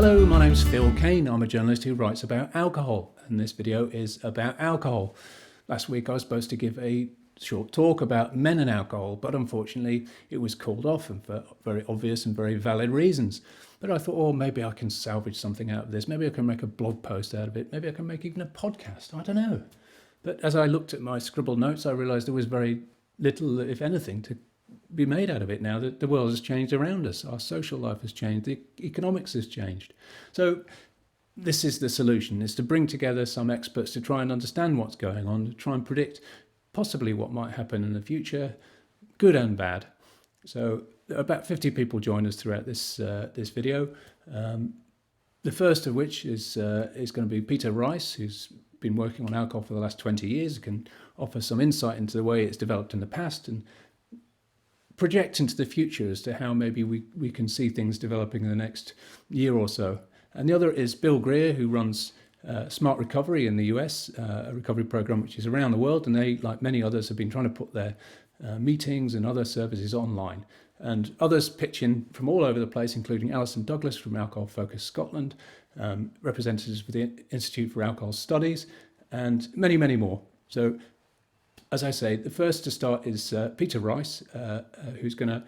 Hello, my name's Phil Cain. I'm a journalist who writes about alcohol, and this video is about alcohol. Last week I was supposed to give a short talk about men and alcohol, but unfortunately it was called off, and for very obvious and very valid reasons. But I thought, oh, maybe I can salvage something out of this. Maybe I can make a blog post out of it. Maybe I can make even a podcast. I don't know. But as I looked at my scribbled notes, I realised there was very little, if anything, to be made out of it now that the world has changed around us. Our social life has changed. The economics has changed. So this is the solution, is to bring together some experts to try and understand what's going on, to try and predict possibly what might happen in the future, good and bad. So about 50 people join us throughout this video. The first of which is going to be Peter Rice, who's been working on alcohol for the last 20 years, can offer some insight into the way it's developed in the past and project into the future as to how maybe we can see things developing in the next year or so. And the other is Bill Greer, who runs Smart Recovery in the US, a recovery program which is around the world, and they, like many others, have been trying to put their meetings and other services online. And others pitch in from all over the place, including Alison Douglas from Alcohol Focus Scotland, representatives for the Institute for Alcohol Studies, and many, many more. So, as I say, the first to start is Peter Rice, who's going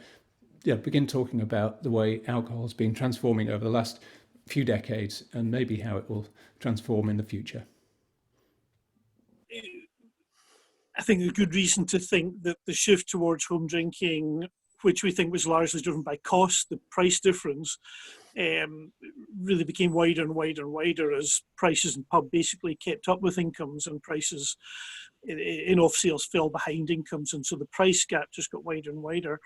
to begin talking about the way alcohol has been transforming over the last few decades and maybe how it will transform in the future. I think a good reason to think that the shift towards home drinking, which we think was largely driven by cost, the price difference, really became wider and wider and wider as prices in pub basically kept up with incomes, and prices in off sales fell behind incomes, and so the price gap just got wider and wider.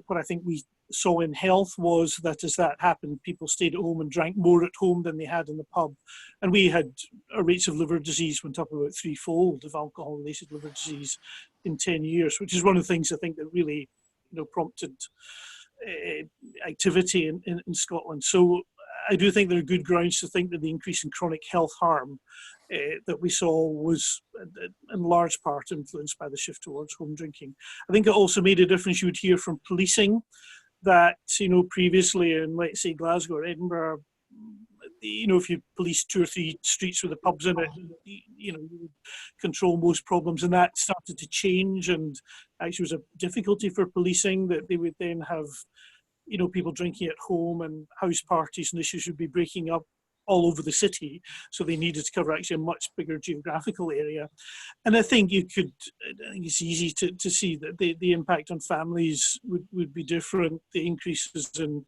What I think we saw in health was that as that happened, people stayed at home and drank more at home than they had in the pub, and we had our rates of liver disease went up about threefold of alcohol-related liver disease in 10 years, which is one of the things I think that really prompted activity in Scotland. So I do think there are good grounds to think that the increase in chronic health harm that we saw was in large part influenced by the shift towards home drinking. I think it also made a difference. You would hear from policing that, previously in, let's say, Glasgow or Edinburgh, if you police 2 or 3 streets with the pubs in it, you would control most problems, and that started to change, and actually was a difficulty for policing that they would then have people drinking at home, and house parties and issues would be breaking up all over the city, so they needed to cover actually a much bigger geographical area. And I think it's easy to see that the impact on families would be different. The increases in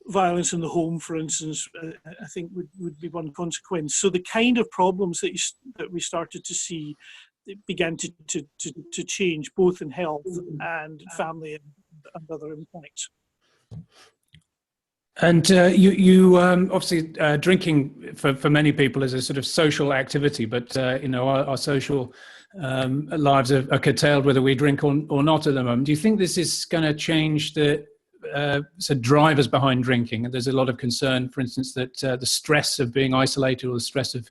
violence in the home, for instance, I think would be one consequence. So the kind of problems that we started to see began to change, both in health and family and other impacts. And you obviously drinking for many people is a sort of social activity, but our social lives are curtailed whether we drink or not at the moment. Do you think this is going to change the drivers behind drinking? And there's a lot of concern, for instance, that the stress of being isolated, or the stress of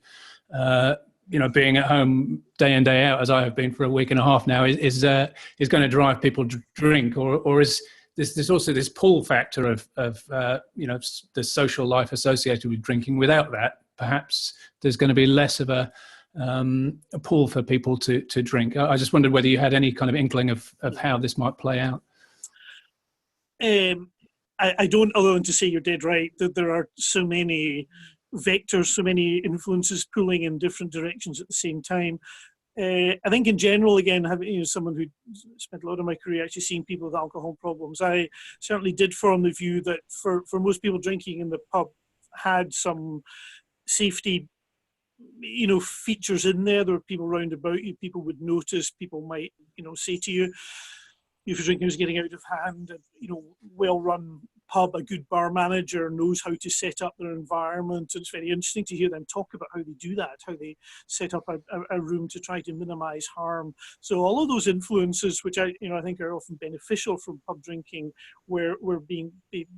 being at home day in, day out, as I have been for a week and a half now, is going to drive people to drink, or is there's also this pull factor of the social life associated with drinking. Without that, perhaps there's going to be less of a pull for people to drink. I just wondered whether you had any kind of inkling of how this might play out. I don't, other than to say you're dead right, that there are so many vectors, so many influences pulling in different directions at the same time. I think in general, again, having someone who spent a lot of my career actually seeing people with alcohol problems, I certainly did form the view that for most people, drinking in the pub had some safety features in there. There were people round about you, people would notice, people might say to you, if your drinking was getting out of hand, well-run pub, a good bar manager knows how to set up their environment. It's very interesting to hear them talk about how they do that, how they set up a room to try to minimise harm. So all of those influences, which I think are often beneficial from pub drinking, were being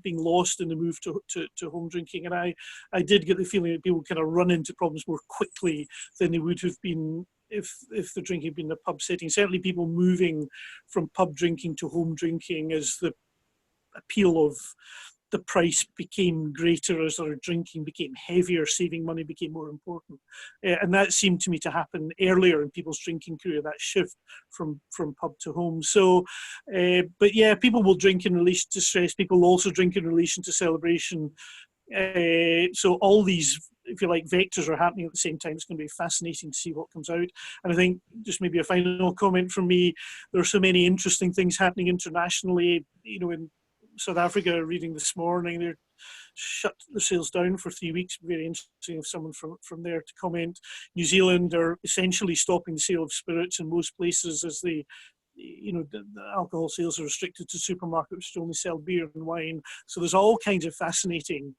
lost in the move to home drinking. And I did get the feeling that people kind of run into problems more quickly than they would have been if the drinking had been in a pub setting. Certainly people moving from pub drinking to home drinking as the appeal of the price became greater as their drinking became heavier, saving money became more important. And that seemed to me to happen earlier in people's drinking career, that shift from pub to home. So, but yeah, people will drink in relation to stress. People will also drink in relation to celebration. So all these, if you like, vectors are happening at the same time. It's going to be fascinating to see what comes out. And I think, just maybe a final comment from me, there are so many interesting things happening internationally. You know, in South Africa, reading this morning, they're shut the sales down for 3 weeks. Very interesting if someone from there to comment. New Zealand are essentially stopping the sale of spirits in most places as they, you know, the alcohol sales are restricted to supermarkets which only sell beer and wine. So there's all kinds of fascinating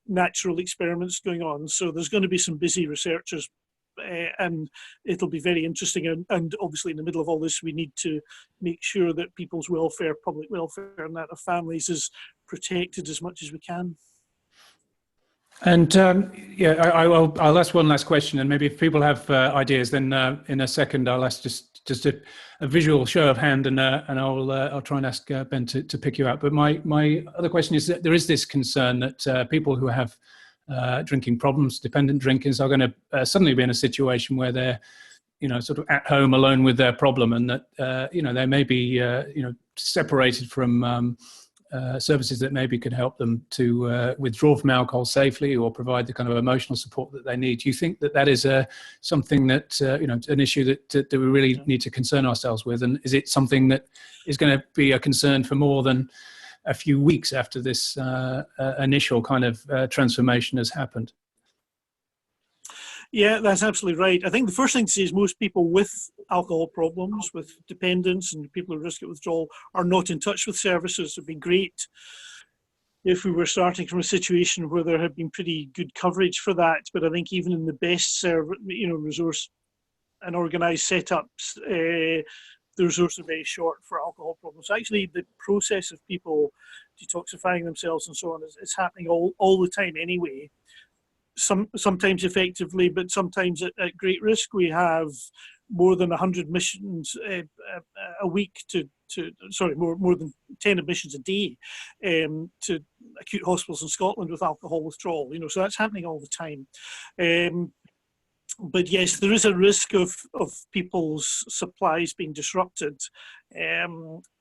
natural experiments going on. So there's going to be some busy researchers, and it'll be very interesting. And obviously in the middle of all this, we need to make sure that people's welfare, public welfare, and that of families is protected as much as we can. And yeah, I'll ask one last question, and maybe if people have ideas, then in a second I'll ask just a visual show of hand, and I'll try and ask Ben to pick you out. But my other question is that there is this concern that people who have drinking problems, dependent drinkers, are going to suddenly be in a situation where they're, you know, sort of at home alone with their problem, and that you know, they may be you know, separated from services that maybe could help them to withdraw from alcohol safely or provide the kind of emotional support that they need. Do you think that that is something that, you know, an issue that we really need to concern ourselves with? And is it something that is going to be a concern for more than a few weeks after this initial kind of transformation has happened? Yeah, that's absolutely right. I think the first thing to say is most people with alcohol problems, with dependence and people who risk of withdrawal, are not in touch with services. It would be great if we were starting from a situation where there had been pretty good coverage for that. But I think even in the best resource and organised setups, the resources are very short for alcohol problems. Actually, the process of people detoxifying themselves and so on is happening all the time anyway. Sometimes effectively, but sometimes at great risk. We have more than 100 missions a week more than 10 admissions a day to acute hospitals in Scotland with alcohol withdrawal. You know, so that's happening all the time. But yes, there is a risk of people's supplies being disrupted.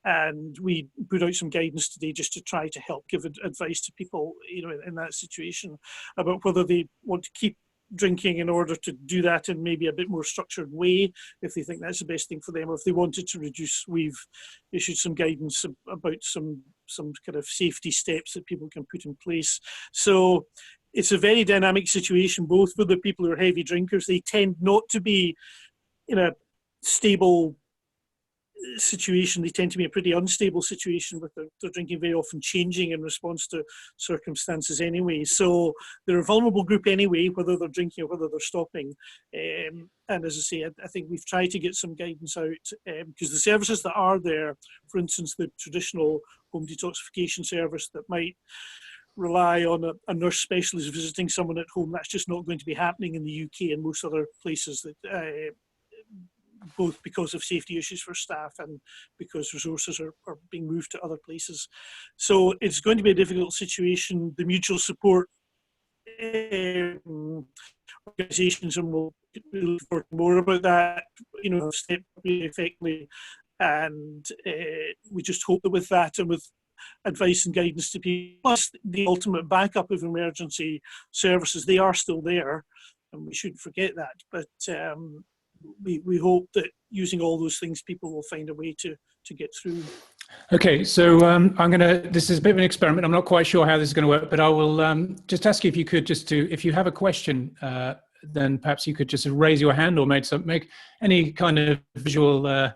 And we put out some guidance today just to try to help give advice to people, you know, in that situation about whether they want to keep drinking in order to do that in maybe a bit more structured way, if they think that's the best thing for them, or if they wanted to reduce. We've issued some guidance about some kind of safety steps that people can put in place. So it's a very dynamic situation, both for the people who are heavy drinkers. They tend not to be in a stable situation. They tend to be a pretty unstable situation with their drinking very often changing in response to circumstances anyway. So they're a vulnerable group anyway, whether they're drinking or whether they're stopping. And as I say, I think we've tried to get some guidance out because the services that are there, for instance, the traditional home detoxification service that might rely on a nurse specialist visiting someone at home, that's just not going to be happening in the UK and most other places, that both because of safety issues for staff and because resources are being moved to other places. So it's going to be a difficult situation. The mutual support organisations, and we'll report more about that, you know, step effectively. And we just hope that with that and with advice and guidance to people, plus the ultimate backup of emergency services, they are still there, and we shouldn't forget that. But we hope that using all those things, people will find a way to get through. Okay, so this is a bit of an experiment. I'm not quite sure how this is going to work, but I will just ask you if you could if you have a question, then perhaps you could just raise your hand or make any kind of visual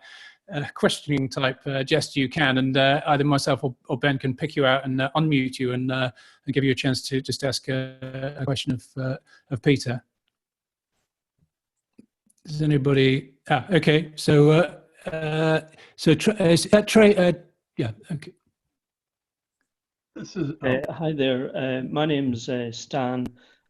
questioning type gesture you can, and either myself or Ben can pick you out and unmute you and give you a chance to just ask a question of Peter. Does anybody? Okay. So Trey. Yeah. Okay. This is. Hi there. My name's Stan.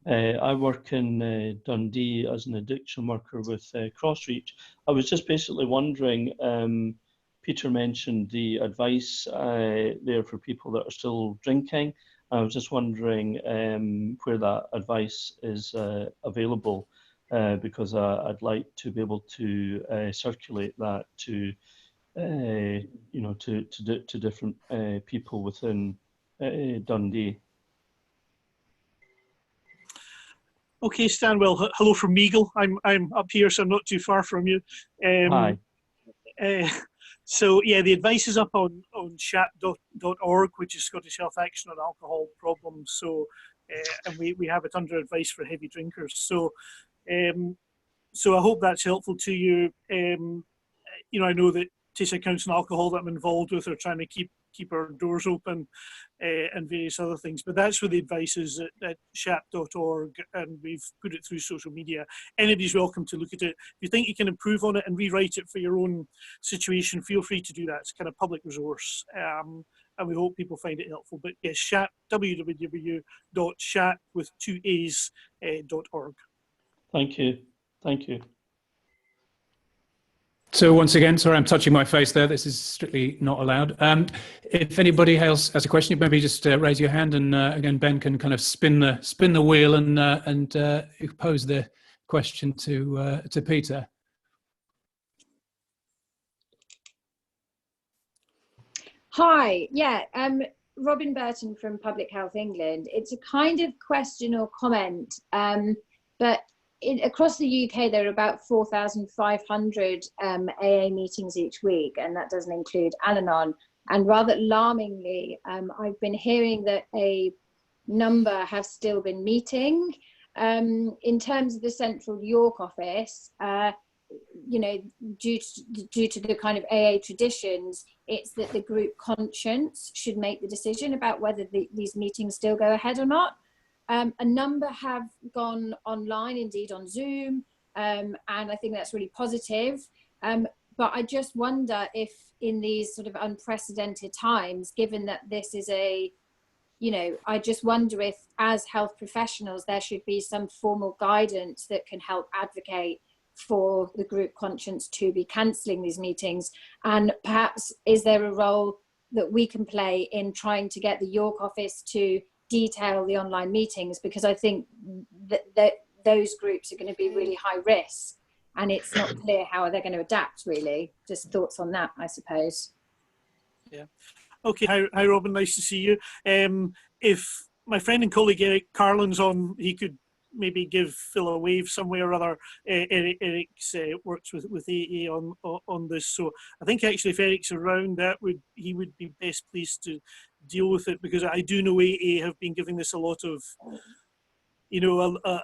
I work in Dundee as an addiction worker with Crossreach. I was just basically wondering. Peter mentioned the advice there for people that are still drinking. I was just wondering where that advice is available, because I'd like to be able to circulate that to to different people within Dundee. Okay, Stan. Well, hello from Meagle. I'm up here, so I'm not too far from you. Hi. So yeah, the advice is up on shat.org, which is Scottish Health Action on Alcohol Problems. So and we have it under advice for heavy drinkers. So so I hope that's helpful to you. I know that Tayside Council on Alcohol that I'm involved with are trying to keep our doors open and various other things. But that's where the advice is at shat.org, and we've put it through social media. Anybody's welcome to look at it. If you think you can improve on it and rewrite it for your own situation, feel free to do that. It's kind of public resource. And we hope people find it helpful. But yes, shat, www.shat with 2 A's, .org. Thank you. Thank you. So once again, sorry, I'm touching my face there. This is strictly not allowed. If anybody else has a question, maybe just raise your hand, and again, Ben can kind of spin the wheel and pose the question to Peter. Hi, yeah, Robyn Burton from Public Health England. It's a kind of question or comment, but across the UK, there are about 4,500 AA meetings each week, and that doesn't include Al-Anon. And rather alarmingly, I've been hearing that a number have still been meeting. In terms of the Central York office, due to the kind of AA traditions, it's that the group conscience should make the decision about whether these meetings still go ahead or not. A number have gone online, indeed on Zoom, and I think that's really positive. But I just wonder if in these sort of unprecedented times, given that this is I just wonder if as health professionals, there should be some formal guidance that can help advocate for the group conscience to be cancelling these meetings. And perhaps is there a role that we can play in trying to get the York office to detail the online meetings, because I think that those groups are going to be really high risk, and it's not clear how they're going to adapt, really. Just thoughts on that, I suppose. Yeah. Okay. Hi, Robyn. Nice to see you. If my friend and colleague Eric Carlin's on, he could maybe give Phil a wave somewhere or other. Eric's works with AA on this, so I think actually if Eric's around, he would be best pleased to deal with it, because I do know AA have been giving this a lot of a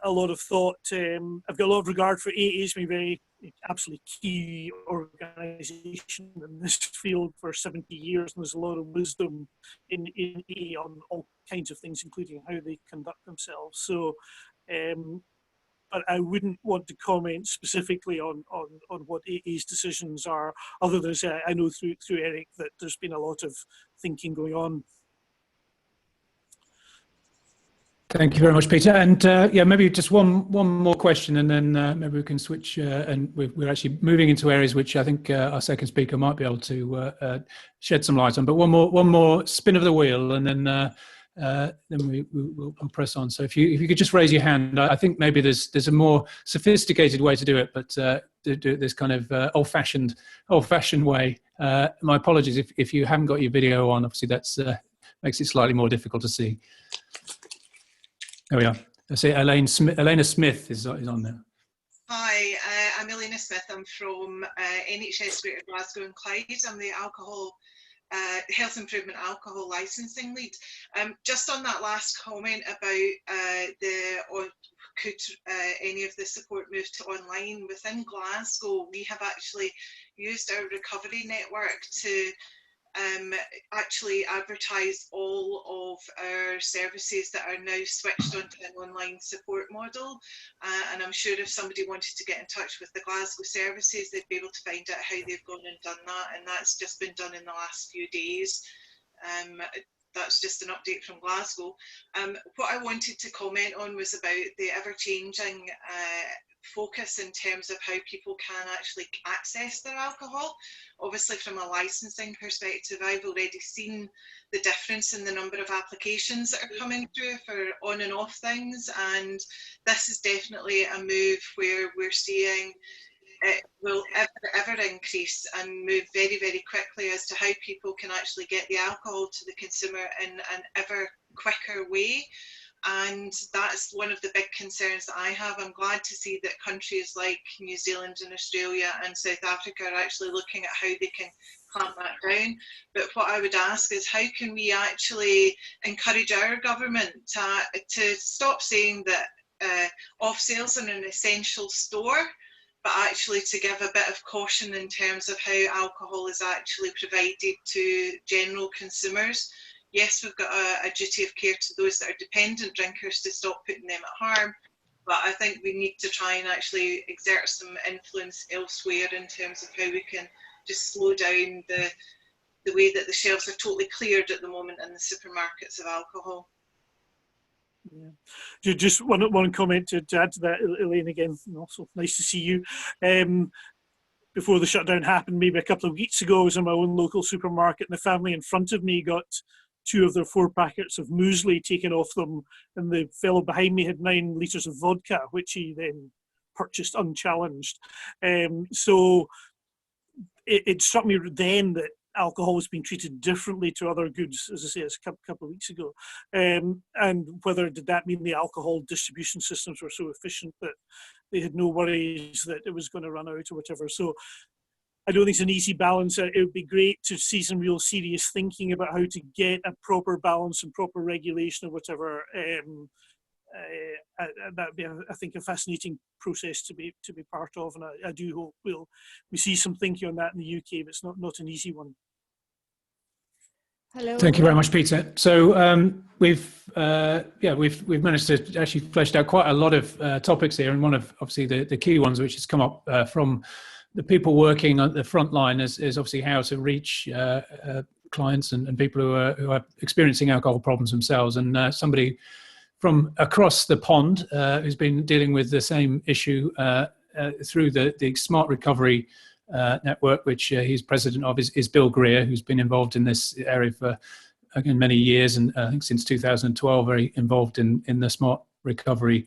lot of thought. I've got a lot of regard for AA. It's been very absolutely key organisation in this field for 70 years, and there's a lot of wisdom in AA on all kinds of things, including how they conduct themselves. So but I wouldn't want to comment specifically on what AA's decisions are, other than say I know through Eric that there's been a lot of thinking going on. Thank you very much, Peter. And yeah, maybe just one more question, and then maybe we can switch. And we're actually moving into areas which I think our second speaker might be able to shed some light on. But one more spin of the wheel, and then we'll press on. So if you could just raise your hand, I think maybe there's a more sophisticated way to do it, but do it this kind of old-fashioned way. My apologies if you haven't got your video on. Obviously, that's makes it slightly more difficult to see. There we are. I see Elaina Smith is on there. Hi, I'm Elaina Smith. I'm from NHS Greater Glasgow and Clyde. I'm the Health Improvement Alcohol Licensing Lead. Just on that last comment about could any of the support move to online, within Glasgow, we have actually used our recovery network to actually advertise all of our services that are now switched onto an online support model, and I'm sure if somebody wanted to get in touch with the Glasgow services, they'd be able to find out how they've gone and done that, and that's just been done in the last few days. That's just an update from Glasgow. What I wanted to comment on was about the ever-changing focus in terms of how people can actually access their alcohol. Obviously, from a licensing perspective, I've already seen the difference in the number of applications that are coming through for on and off things, and this is definitely a move where we're seeing it will ever increase and move very, very quickly as to how people can actually get the alcohol to the consumer in an ever quicker way. And that's one of the big concerns that I have. I'm glad to see that countries like New Zealand and Australia and South Africa are actually looking at how they can clamp that down. But what I would ask is, how can we actually encourage our government to stop saying that off sales are an essential store, but actually to give a bit of caution in terms of how alcohol is actually provided to general consumers. Yes, we've got a duty of care to those that are dependent drinkers to stop putting them at harm, but I think we need to try and actually exert some influence elsewhere in terms of how we can just slow down the way that the shelves are totally cleared at the moment in the supermarkets of alcohol. Yeah. Just one comment to add to that, Elaine, again, also nice to see you. Before the shutdown happened, maybe a couple of weeks ago, I was in my own local supermarket and the family in front of me got 2 of their 4 packets of muesli taken off them, and the fellow behind me had 9 litres of vodka, which he then purchased unchallenged. So it struck me then that alcohol was being treated differently to other goods, as I say, a couple of weeks ago. And whether did that mean the alcohol distribution systems were so efficient that they had no worries that it was going to run out or whatever. So I don't think it's an easy balance. It would be great to see some real serious thinking about how to get a proper balance and proper regulation or whatever. That would be, I think, a fascinating process to be part of, and I do hope we see some thinking on that in the UK, but it's not an easy one. Hello. Thank you very much, Peter. So we've managed to actually fleshed out quite a lot of topics here, and one of obviously the key ones which has come up from the people working at the front line is obviously how to reach clients and people who are experiencing alcohol problems themselves. And somebody from across the pond who's been dealing with the same issue through the Smart Recovery network, which he's president of, is Bill Greer, who's been involved in this area for again many years, and I think since 2012 very involved in the Smart Recovery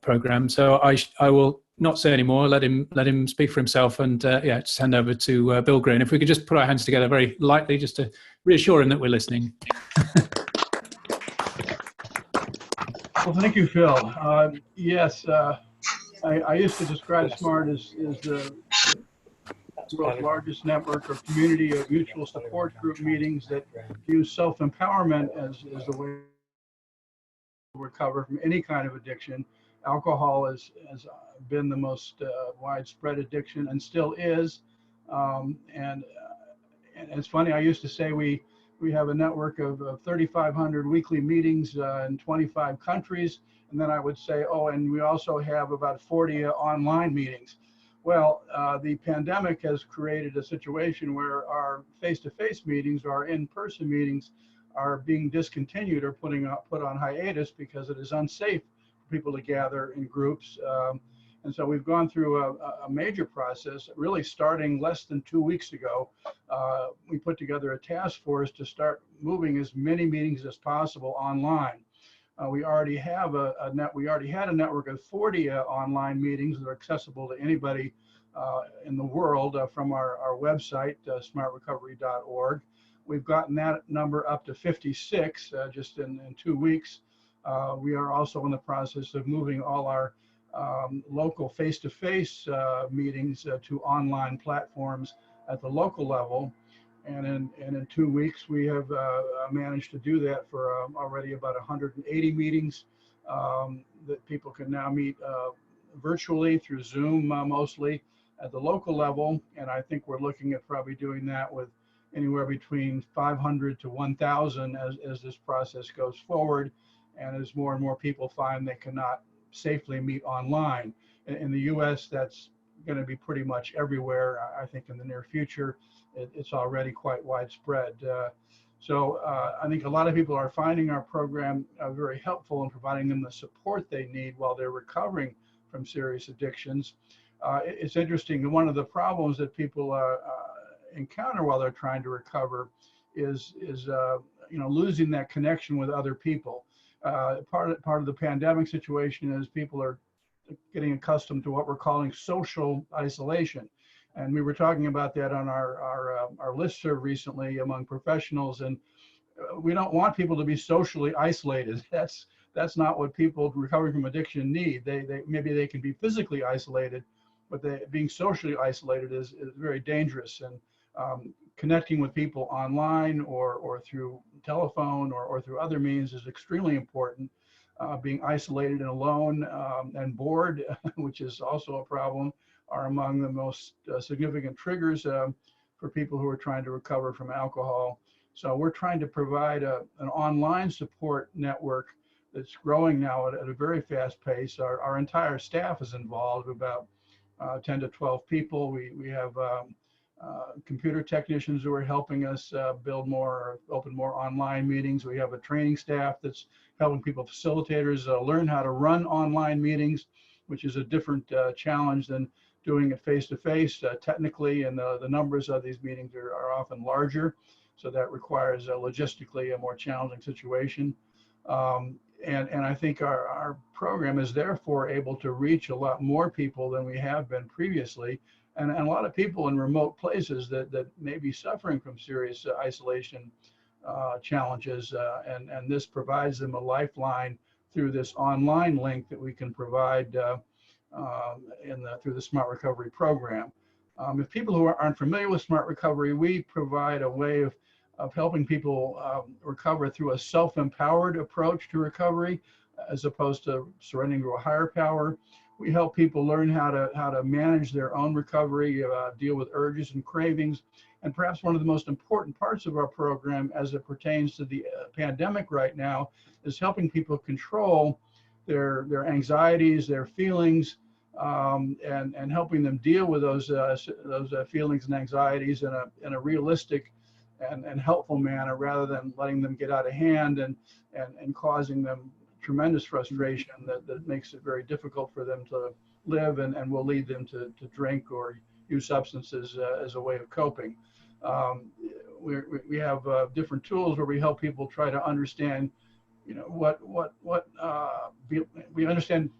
program. So I will not say any more. Let him speak for himself, and just hand over to Bill Greer. And if we could just put our hands together very lightly, just to reassure him that we're listening. Well, thank you, Phil. Yes, I used to describe SMART as the world's largest network or community of mutual support group meetings that use self-empowerment as the way to recover from any kind of addiction. Alcohol has been the most widespread addiction and still is. And it's funny, I used to say we have a network of 3,500 weekly meetings in 25 countries. And then I would say, oh, and we also have about 40 online meetings. Well, the pandemic has created a situation where our face-to-face meetings or our in-person meetings are being discontinued or put on hiatus because it is unsafe for people to gather in groups. And so we've gone through a major process, really starting less than 2 weeks ago. We put together a task force to start moving as many meetings as possible online. We already have we already had a network of 40 online meetings that are accessible to anybody in the world from our website, smartrecovery.org. We've gotten that number up to 56 just in 2 weeks. We are also in the process of moving all our local face-to-face meetings to online platforms at the local level. And in 2 weeks, we have managed to do that for already about 180 meetings that people can now meet virtually through Zoom mostly at the local level. And I think we're looking at probably doing that with anywhere between 500 to 1,000 as this process goes forward. And as more and more people find they cannot safely meet online. In the US, that's going to be pretty much everywhere. I think in the near future, it's already quite widespread. So I think a lot of people are finding our program very helpful in providing them the support they need while they're recovering from serious addictions. It's interesting. One of the problems that people encounter while they're trying to recover is losing that connection with other people. Part of the pandemic situation is people are getting accustomed to what we're calling social isolation. And we were talking about that on our listserv recently among professionals. And we don't want people to be socially isolated. That's not what people recovering from addiction need. Maybe they can be physically isolated, but being socially isolated is very dangerous. And connecting with people online or through telephone or through other means is extremely important. Being isolated and alone and bored, which is also a problem, are among the most significant triggers for people who are trying to recover from alcohol. So we're trying to provide an online support network that's growing now at a very fast pace. Our entire staff is involved, about 10 to 12 people. We have computer technicians who are helping us build more, open more online meetings. We have a training staff that's helping people, facilitators, learn how to run online meetings, which is a different challenge than doing it face-to-face technically, and the numbers of these meetings are often larger. So that requires logistically a more challenging situation. And I think our program is therefore able to reach a lot more people than we have been previously. And a lot of people in remote places that may be suffering from serious isolation challenges. And this provides them a lifeline through this online link that we can provide through the Smart Recovery program. If people who aren't familiar with Smart Recovery, we provide a way of helping people recover through a self-empowered approach to recovery, as opposed to surrendering to a higher power. We help people learn how to manage their own recovery, deal with urges and cravings. And perhaps one of the most important parts of our program as it pertains to the pandemic right now is helping people control their anxieties, their feelings, and helping them deal with those feelings and anxieties in a realistic and helpful manner, rather than letting them get out of hand and causing them tremendous frustration that makes it very difficult for them to live and will lead them to drink or use substances as a way of coping. We have different tools where we help people try to understand, we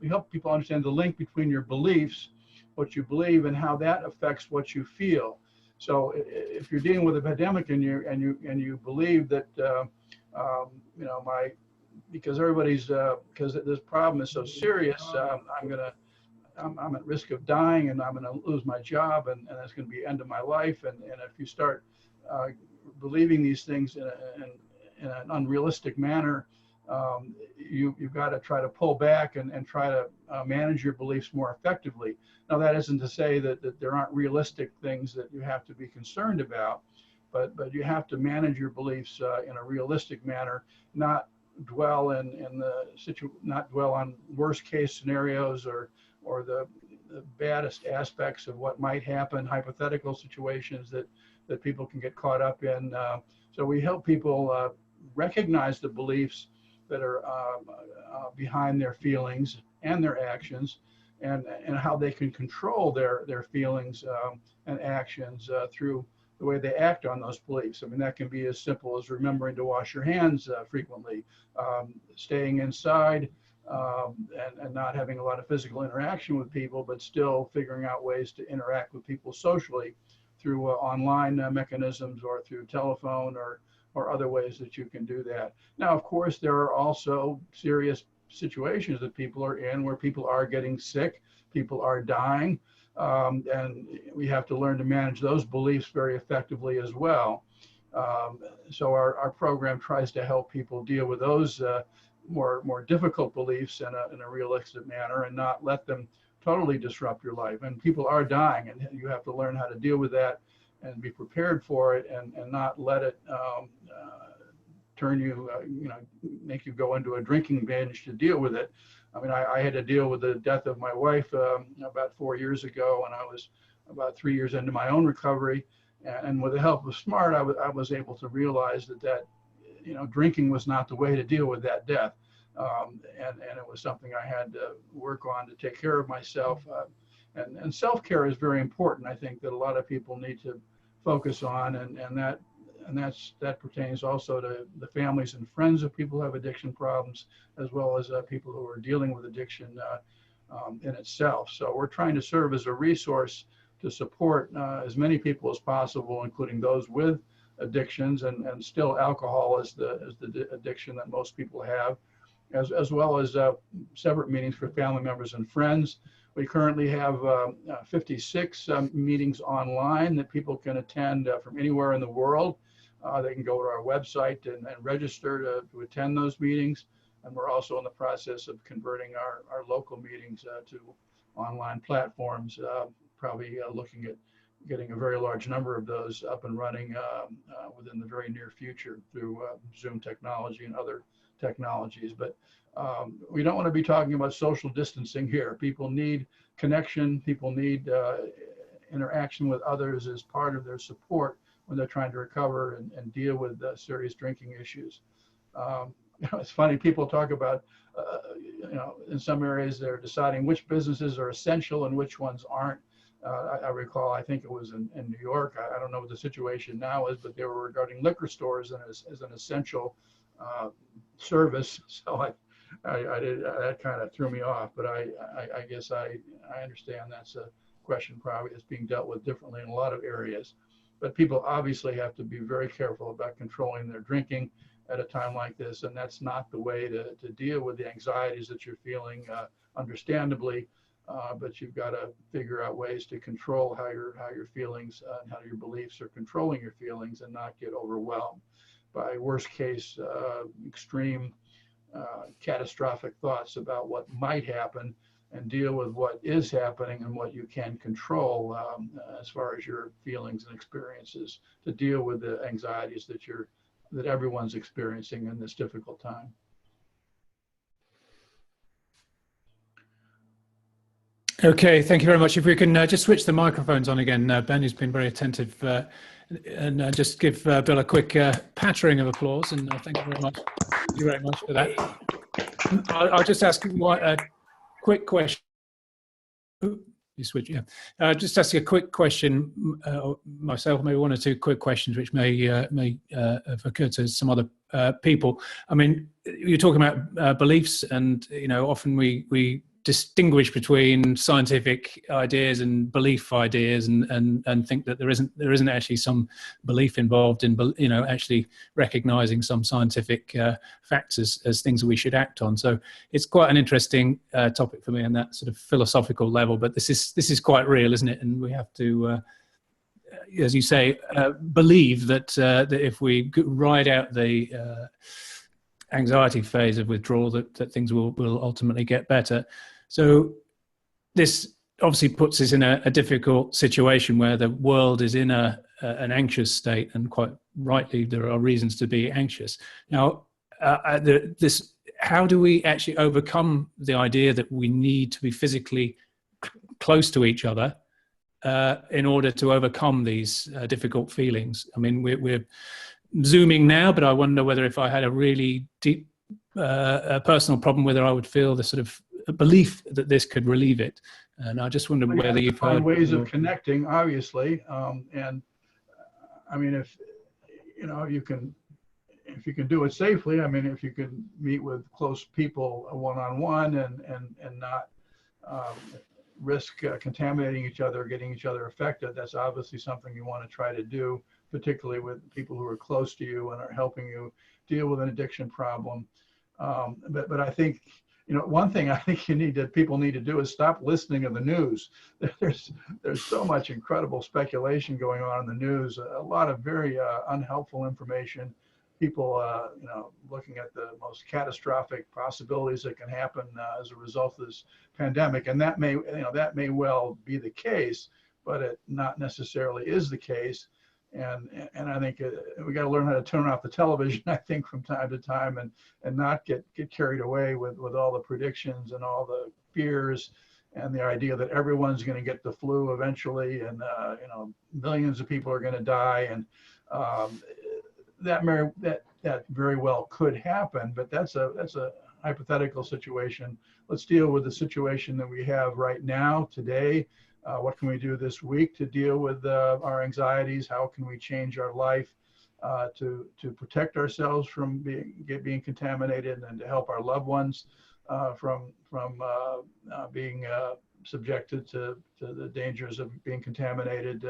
help people understand the link between your beliefs, what you believe, and how that affects what you feel. So if you're dealing with a pandemic and you believe that because this problem is so serious, I'm at risk of dying and I'm going to lose my job and that's going to be the end of my life. And if you start believing these things in an unrealistic manner, you've got to try to pull back and try to manage your beliefs more effectively. Now, that isn't to say that there aren't realistic things that you have to be concerned about, but you have to manage your beliefs in a realistic manner, not dwell not dwell on worst case scenarios or the baddest aspects of what might happen, hypothetical situations that people can get caught up in. So we help people recognize the beliefs that are behind their feelings and their actions, and how they can control their feelings and actions through the way they act on those beliefs. I mean, that can be as simple as remembering to wash your hands frequently, staying inside, and not having a lot of physical interaction with people, but still figuring out ways to interact with people socially through online mechanisms or through telephone or other ways that you can do that. Now, of course, there are also serious situations that people are in where people are getting sick, people are dying, and we have to learn to manage those beliefs very effectively as well. So our program tries to help people deal with those more difficult beliefs in a realistic manner and not let them totally disrupt your life. And people are dying, and you have to learn how to deal with that and be prepared for it, and not let it turn you, make you go into a drinking binge to deal with it. I mean, I had to deal with the death of my wife about 4 years ago, and I was about 3 years into my own recovery. And with the help of SMART, I was able to realize that drinking was not the way to deal with that death. And it was something I had to work on to take care of myself. And self-care is very important. I think that a lot of people need to focus on, and that pertains also to the families and friends of people who have addiction problems, as well as people who are dealing with addiction in itself. So we're trying to serve as a resource to support as many people as possible, including those with addictions, and still alcohol is the addiction that most people have, as well as separate meetings for family members and friends. We currently have 56 meetings online that people can attend from anywhere in the world. They can go to our website and register to attend those meetings. And we're also in the process of converting our local meetings to online platforms, probably looking at getting a very large number of those up and running within the very near future through Zoom technology and other technologies. But we don't want to be talking about social distancing here. People need connection. People need interaction with others as part of their support when they're trying to recover and deal with serious drinking issues. It's funny, people talk about, in some areas they're deciding which businesses are essential and which ones aren't. I recall, I think it was in New York, I don't know what the situation now is, but they were regarding liquor stores as an essential service. So that kind of threw me off, but I guess I understand that's a question probably that's being dealt with differently in a lot of areas. But people obviously have to be very careful about controlling their drinking at a time like this, and that's not the way to deal with the anxieties that you're feeling, understandably. But you've got to figure out ways to control how your feelings and how your beliefs are controlling your feelings, and not get overwhelmed by worst case extreme catastrophic thoughts about what might happen, and deal with what is happening and what you can control as far as your feelings and experiences, to deal with the anxieties that everyone's experiencing in this difficult time. Okay, thank you very much. If we can just switch the microphones on again, Ben has been very attentive, and just give Bill a quick pattering of applause, and thank you very much. Thank you very much for that. I'll just ask a quick question. You switch, yeah. Just ask a quick question myself, maybe one or two quick questions, which may have occurred to some other people. I mean, you're talking about beliefs, and often we distinguish between scientific ideas and belief ideas, and think that there isn't actually some belief involved in actually recognizing some scientific facts as things that we should act on. So it's quite an interesting topic for me on that sort of philosophical level. But this is quite real, isn't it? And we have to, as you say, believe that if we ride out the anxiety phase of withdrawal, that things will ultimately get better. So this obviously puts us in a difficult situation where the world is in an anxious state, and quite rightly there are reasons to be anxious. Now, how do we actually overcome the idea that we need to be physically close to each other in order to overcome these difficult feelings? I mean, we're Zooming now, but I wonder whether if I had a really deep personal problem, whether I would feel the sort of belief that this could relieve it. And I just wonder whether you've heard ways of connecting, obviously. And I mean, if you can do it safely, I mean, if you can meet with close people one-on-one and not risk contaminating each other, getting each other affected, that's obviously something you want to try to do, particularly with people who are close to you and are helping you deal with an addiction problem. But I think, one thing I think people need to do is stop listening to the news. There's so much incredible speculation going on in the news, a lot of very unhelpful information. People, looking at the most catastrophic possibilities that can happen as a result of this pandemic, and that may well be the case, but it not necessarily is the case. And I think we got to learn how to turn off the television, I think, from time to time, and not get carried away with all the predictions and all the fears and the idea that everyone's going to get the flu eventually, and millions of people are going to die, and that very well could happen. But that's a hypothetical situation. Let's deal with the situation that we have right now, today. What can we do this week to deal with our anxieties? How can we change our life to protect ourselves from being contaminated, and to help our loved ones from being subjected to the dangers of being contaminated,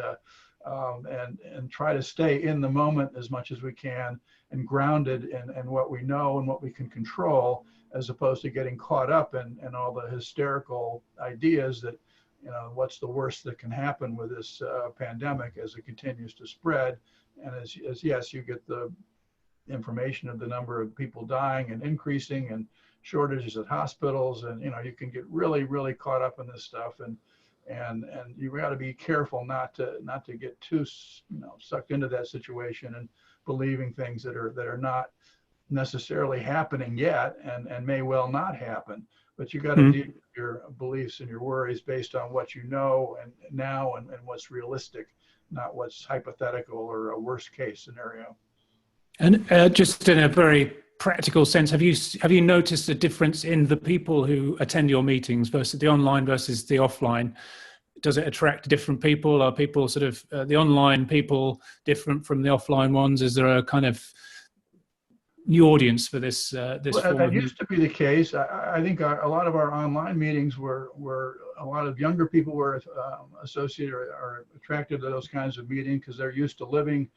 and try to stay in the moment as much as we can, and grounded in what we know and what we can control, as opposed to getting caught up in all the hysterical ideas that, you know, what's the worst that can happen with this pandemic as it continues to spread. And as yes, you get the information of the number of people dying and increasing, and shortages at hospitals, and, you know, you can get really caught up in this stuff, and you got to be careful not to get too, you know, sucked into that situation and believing things that are not necessarily happening yet, and may well not happen. But you got to deal with your beliefs and your worries based on what you know and now, and what's realistic, not what's hypothetical or a worst case scenario. And just in a very practical sense, have you noticed a difference in the people who attend your meetings versus the online versus the offline? Does it attract different people? Are people sort of the online people different from the offline ones? Is there a kind of new audience for this? This Well, form that of used to be the case. I think a lot of our online meetings were a lot of younger people were associated or attracted to those kinds of meetings because they're used to living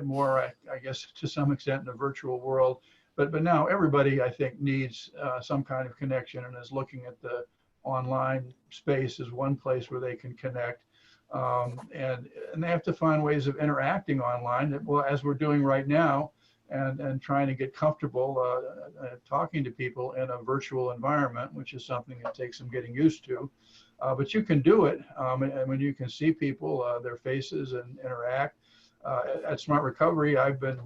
more, I guess, to some extent, in a virtual world. But now everybody, I think, needs some kind of connection, and is looking at the online space as one place where they can connect. And they have to find ways of interacting online, well, as we're doing right now, and trying to get comfortable talking to people in a virtual environment, which is something that takes some getting used to. But you can do it, and when you can see people, their faces, and interact. At Smart Recovery, I've been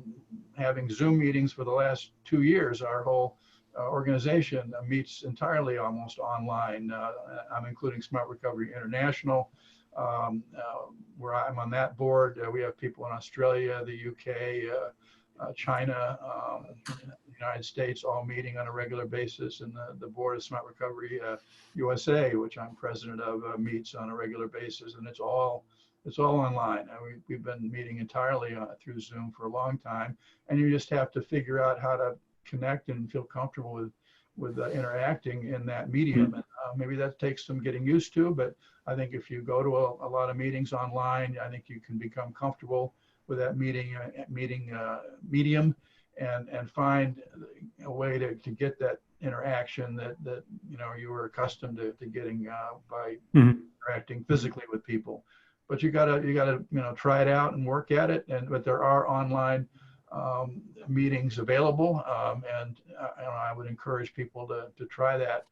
having Zoom meetings for the last 2 years. Our whole organization meets entirely almost online. I'm including Smart Recovery International, where I'm on that board. We have people in Australia, the UK, China, the United States, all meeting on a regular basis. And the board of Smart Recovery USA, which I'm president of, meets on a regular basis, and it's all online. We've been meeting entirely through Zoom for a long time, and you just have to figure out how to connect and feel comfortable with interacting in that medium. And maybe that takes some getting used to, but I think if you go to a lot of meetings online, I think you can become comfortable with that medium, and find a way to get that interaction that you know you were accustomed to getting by interacting physically with people. But you gotta you know, try it out and work at it. But there are online meetings available, and I would encourage people to try that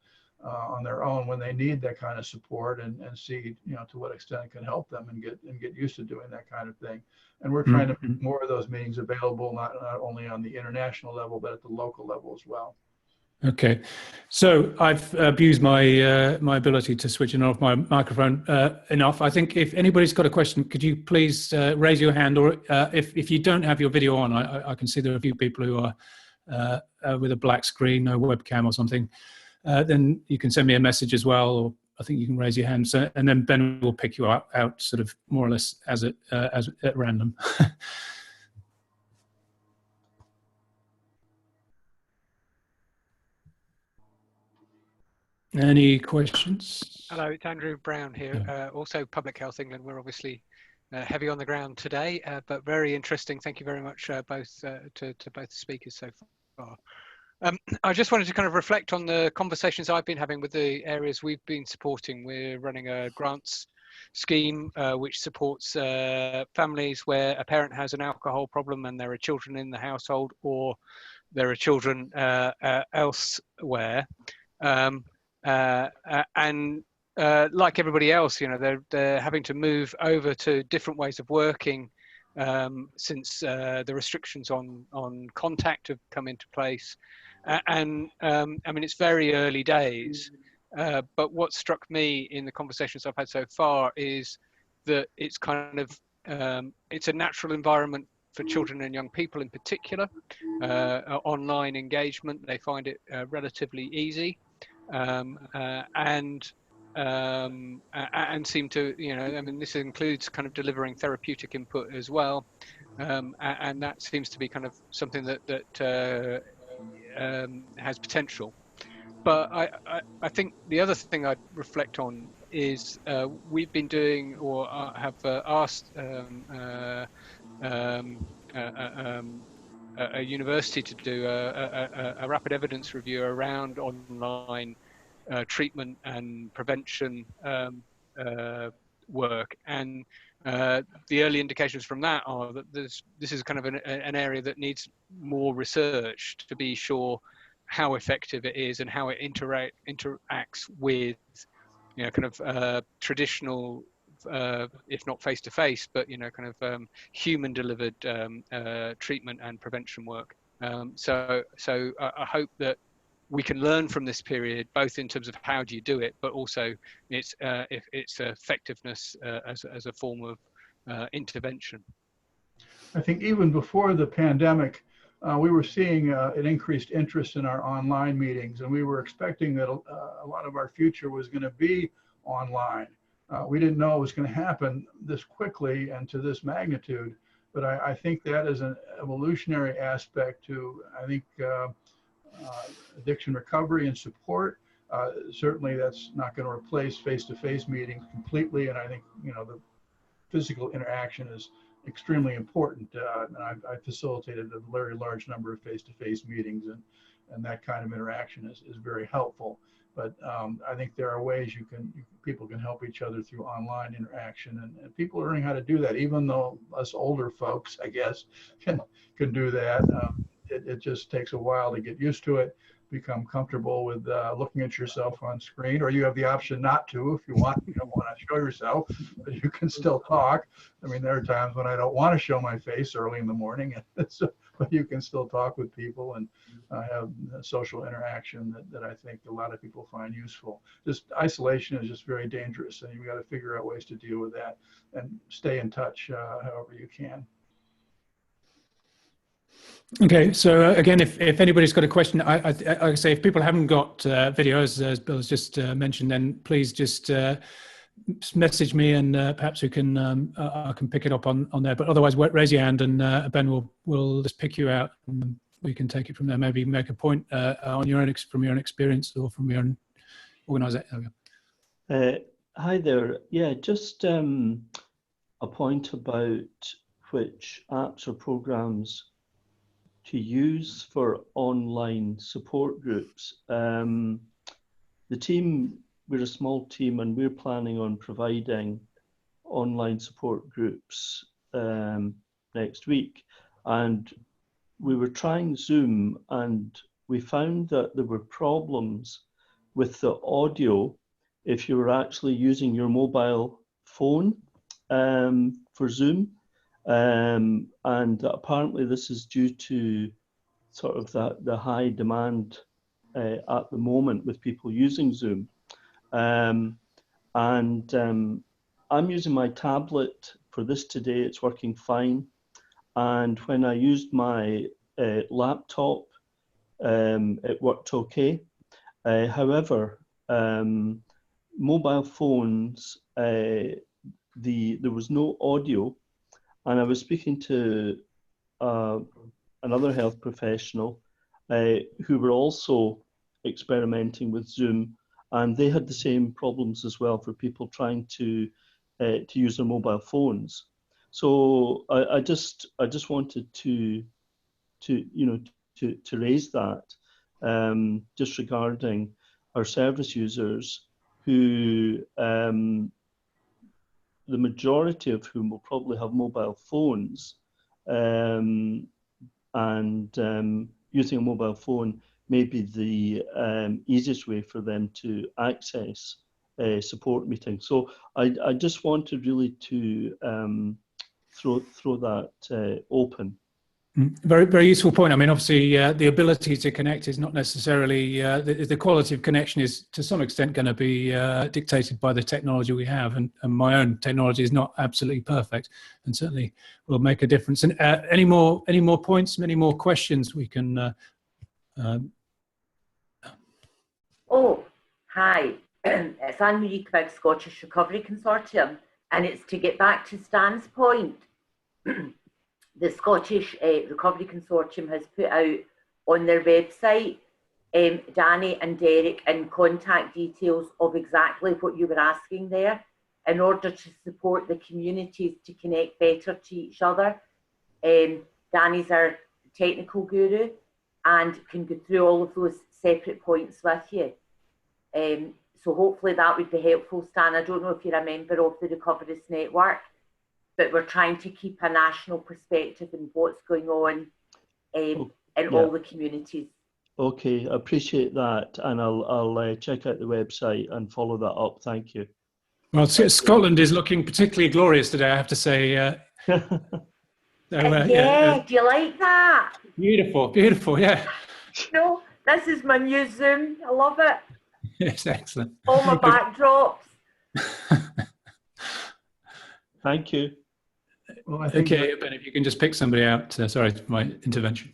on their own when they need that kind of support, and see, you know, to what extent it can help them, and get used to doing that kind of thing. And we're trying to make more of those meetings available, not only on the international level, but at the local level as well. Okay, so I've abused my my ability to switch on off my microphone enough. I think if anybody's got a question, could you please raise your hand, or if you don't have your video on, I can see there are a few people who are with a black screen, no webcam or something. Then you can send me a message as well, or I think you can raise your hand. So, and then Ben will pick you out sort of more or less as at random. Any questions? Hello, it's Andrew.K.Brown here. Yeah. Also Public Health England. We're obviously heavy on the ground today, but very interesting. Thank you very much both to both speakers so far. I just wanted to kind of reflect on the conversations I've been having with the areas we've been supporting. We're running a grants scheme which supports families where a parent has an alcohol problem and there are children in the household, or there are children elsewhere. And like everybody else, you know, they're having to move over to different ways of working since the restrictions on contact have come into place. I mean, it's very early days, but what struck me in the conversations I've had so far is that it's kind of it's a natural environment for children and young people in particular, online engagement. They find it relatively easy, and seem to, I mean, this includes kind of delivering therapeutic input as well, and that seems to be kind of something that has potential. But I think the other thing I'd reflect on is we've been doing, or have asked a university to do a rapid evidence review around online treatment and prevention work, and the early indications from that are that this is kind of an area that needs more research to be sure how effective it is and how it interacts with, kind of traditional, if not face-to-face, but kind of human delivered treatment and prevention work. So I hope that we can learn from this period, both in terms of how do you do it, but also its effectiveness as a form of intervention. I think even before the pandemic, we were seeing an increased interest in our online meetings, and we were expecting that a lot of our future was going to be online. We didn't know it was going to happen this quickly and to this magnitude, but I think that is an evolutionary aspect to, I think, addiction recovery and support. Certainly that's not going to replace face-to-face meetings completely, and I think, the physical interaction is extremely important. And I facilitated a very large number of face-to-face meetings, and that kind of interaction is very helpful. But I think there are ways people can help each other through online interaction, and people are learning how to do that. Even though us older folks, I guess, can do that. It just takes a while to get used to it, become comfortable with looking at yourself on screen, or you have the option not to if you want. You don't want to show yourself, but you can still talk. I mean, there are times when I don't want to show my face early in the morning, but you can still talk with people and have social interaction that I think a lot of people find useful. Just isolation is just very dangerous, and you've got to figure out ways to deal with that and stay in touch however you can. Okay, so again, if anybody's got a question, I say if people haven't got videos, as Bill has just mentioned, then please just message me, and perhaps I can pick it up on there. But otherwise, raise your hand, and Ben will just pick you out, and we can take it from there. Maybe make a point on from your own experience or from your own organisation. Hi there. Yeah, just a point about which apps or programs to use for online support groups. The team, we're a small team, and we're planning on providing online support groups next week. And we were trying Zoom, and we found that there were problems with the audio if you were actually using your mobile phone for Zoom. And apparently this is due to sort of the high demand at the moment with people using Zoom. I'm using my tablet for this today. It's working fine. And when I used my laptop, it worked okay. However, mobile phones, there was no audio. And I was speaking to another health professional who were also experimenting with Zoom, and they had the same problems as well for people trying to use their mobile phones. So I just wanted to raise that just regarding our service users who the majority of whom will probably have mobile phones, and using a mobile phone may be the easiest way for them to access support meetings. So I just wanted really to throw that open. Very, very useful point. I mean, obviously, the ability to connect is not necessarily, the quality of connection is to some extent going to be dictated by the technology we have. And my own technology is not absolutely perfect, and certainly will make a difference. And any more points, any more questions we can? Oh, hi. It's Anne-Marie Quigg, Scottish Recovery Consortium, and it's to get back to Stan's point. The Scottish Recovery Consortium has put out on their website, Danny and Derek, and contact details of exactly what you were asking there in order to support the communities to connect better to each other. Danny's our technical guru and can go through all of those separate points with you. So hopefully that would be helpful, Stan. I don't know if you're a member of the Recoveries Network, but we're trying to keep a national perspective in what's going on in all the communities. Okay, I appreciate that, and I'll check out the website and follow that up. Thank you. Well, Scotland is looking particularly glorious today, I have to say. So, yeah, do you like that? Beautiful, beautiful, yeah. No, this is my new Zoom. I love it. Yes, excellent. All my backdrops. Thank you. Well, I think Okay, Ben, if you can just pick somebody out. Sorry for my intervention.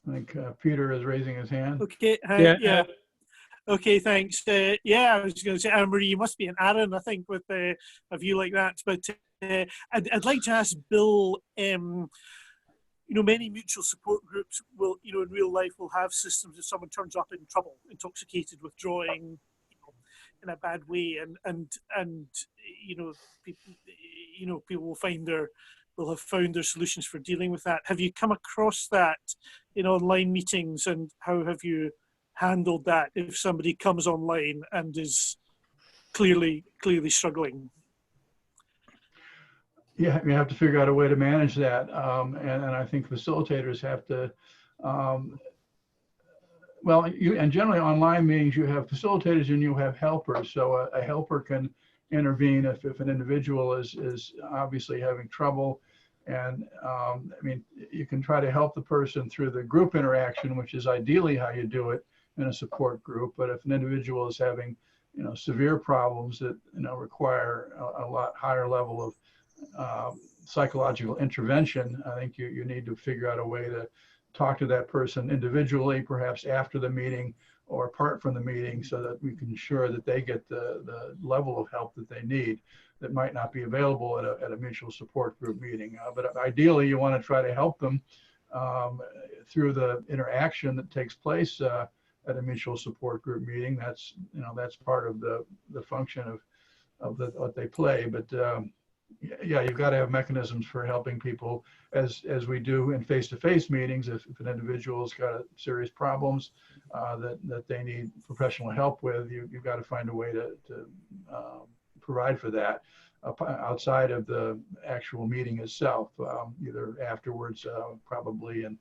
I think Peter is raising his hand. Okay, yeah. Okay, thanks. Yeah, I was going to say, Anne-Marie, you must be an Aaron, I think, with a view like that. But I'd like to ask Bill, many mutual support groups will, in real life will have systems if someone turns up in trouble, intoxicated, withdrawing, in a bad way, and people will have found their solutions for dealing with that. Have you come across that in online meetings, and how have you handled that if somebody comes online and is clearly struggling? Yeah, you have to figure out a way to manage that, and I think facilitators have to. And generally online meetings, you have facilitators and you have helpers. So a helper can intervene if an individual is obviously having trouble. And you can try to help the person through the group interaction, which is ideally how you do it in a support group. But if an individual is having, severe problems that, require a lot higher level of psychological intervention, I think you need to figure out a way to talk to that person individually, perhaps after the meeting or apart from the meeting, so that we can ensure that they get the level of help that they need that might not be available at a mutual support group meeting. But ideally, you want to try to help them through the interaction that takes place at a mutual support group meeting. That's part of the function of what they play. But yeah, you've got to have mechanisms for helping people as we do in face-to-face meetings. If an individual's got serious problems that they need professional help with, you've got to find a way to provide for that outside of the actual meeting itself, either afterwards probably, and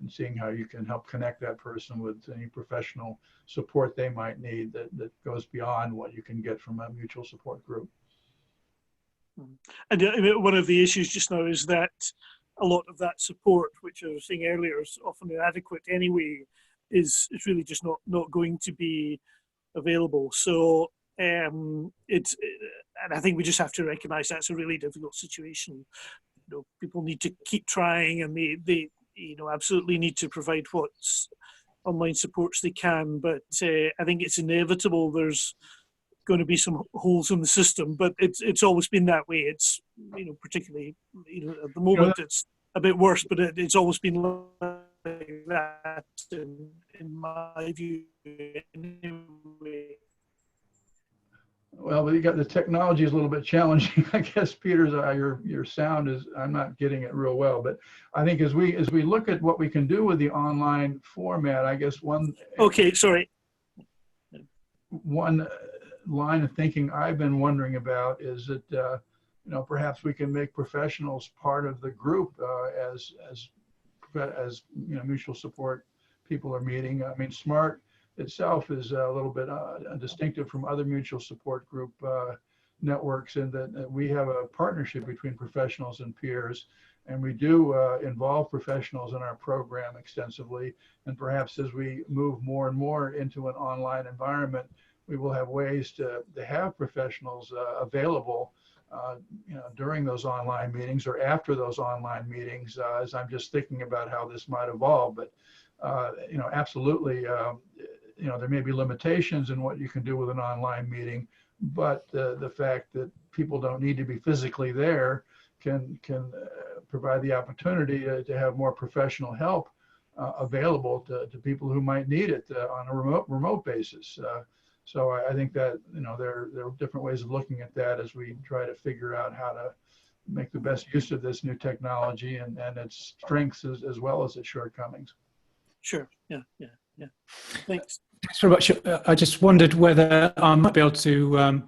seeing how you can help connect that person with any professional support they might need that goes beyond what you can get from a mutual support group. And one of the issues just now is that a lot of that support, which I was saying earlier, is often inadequate anyway, is really just not going to be available. So and I think we just have to recognise that's a really difficult situation. People need to keep trying, and they absolutely need to provide what online supports they can. But I think it's inevitable there's going to be some holes in the system, but it's always been that way. It's particularly at the moment it's a bit worse, but it's always been like that in my view anyway. Well, but you got the technology is a little bit challenging. I guess Peter's your sound is, I'm not getting it real well, but I think as we look at what we can do with the online format, I guess one line of thinking I've been wondering about is that perhaps we can make professionals part of the group as mutual support people are meeting. I mean, SMART itself is a little bit distinctive from other mutual support group networks, in that we have a partnership between professionals and peers, and we do involve professionals in our program extensively. And perhaps as we move more and more into an online environment, we will have ways to have professionals available during those online meetings or after those online meetings, as I'm just thinking about how this might evolve. But absolutely, there may be limitations in what you can do with an online meeting, but the fact that people don't need to be physically there can provide the opportunity to have more professional help available to people who might need it on a remote basis. So I think that there are different ways of looking at that as we try to figure out how to make the best use of this new technology and its strengths as well as its shortcomings. Sure. Yeah. Thanks. Thanks very much. I just wondered whether I might be able to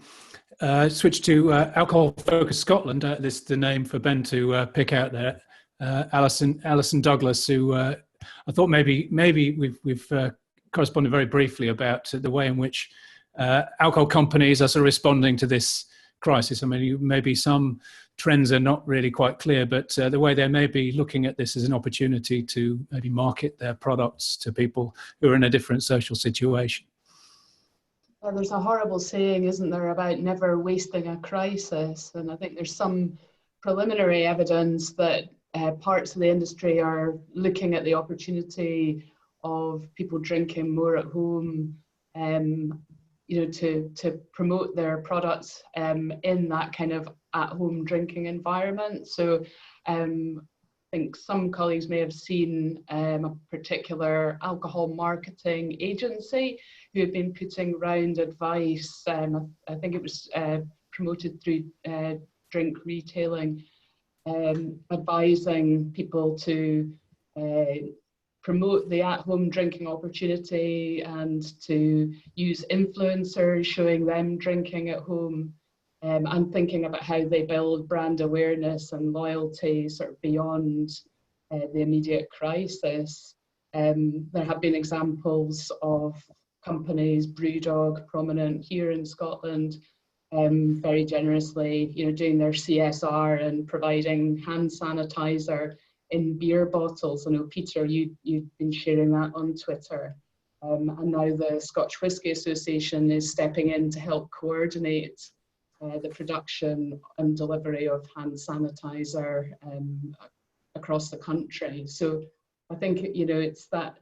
switch to Alcohol Focus Scotland. This is the name for Ben to pick out there. Alison Douglas, who I thought maybe we've corresponded very briefly about the way in which alcohol companies are sort of responding to this crisis. I mean, maybe some trends are not really quite clear, but the way they may be looking at this as an opportunity to maybe market their products to people who are in a different social situation. Well, there's a horrible saying, isn't there, about never wasting a crisis. And I think there's some preliminary evidence that parts of the industry are looking at the opportunity of people drinking more at home, to promote their products in that kind of at-home drinking environment. So I think some colleagues may have seen a particular alcohol marketing agency who have been putting round advice. I think it was promoted through drink retailing, advising people to promote the at-home drinking opportunity and to use influencers showing them drinking at home, and thinking about how they build brand awareness and loyalty sort of beyond the immediate crisis. There have been examples of companies, Brewdog, prominent here in Scotland, very generously, doing their CSR and providing hand sanitizer in beer bottles. I know, Peter, you've been sharing that on Twitter. And now the Scotch Whisky Association is stepping in to help coordinate the production and delivery of hand sanitizer across the country. So I think, it's that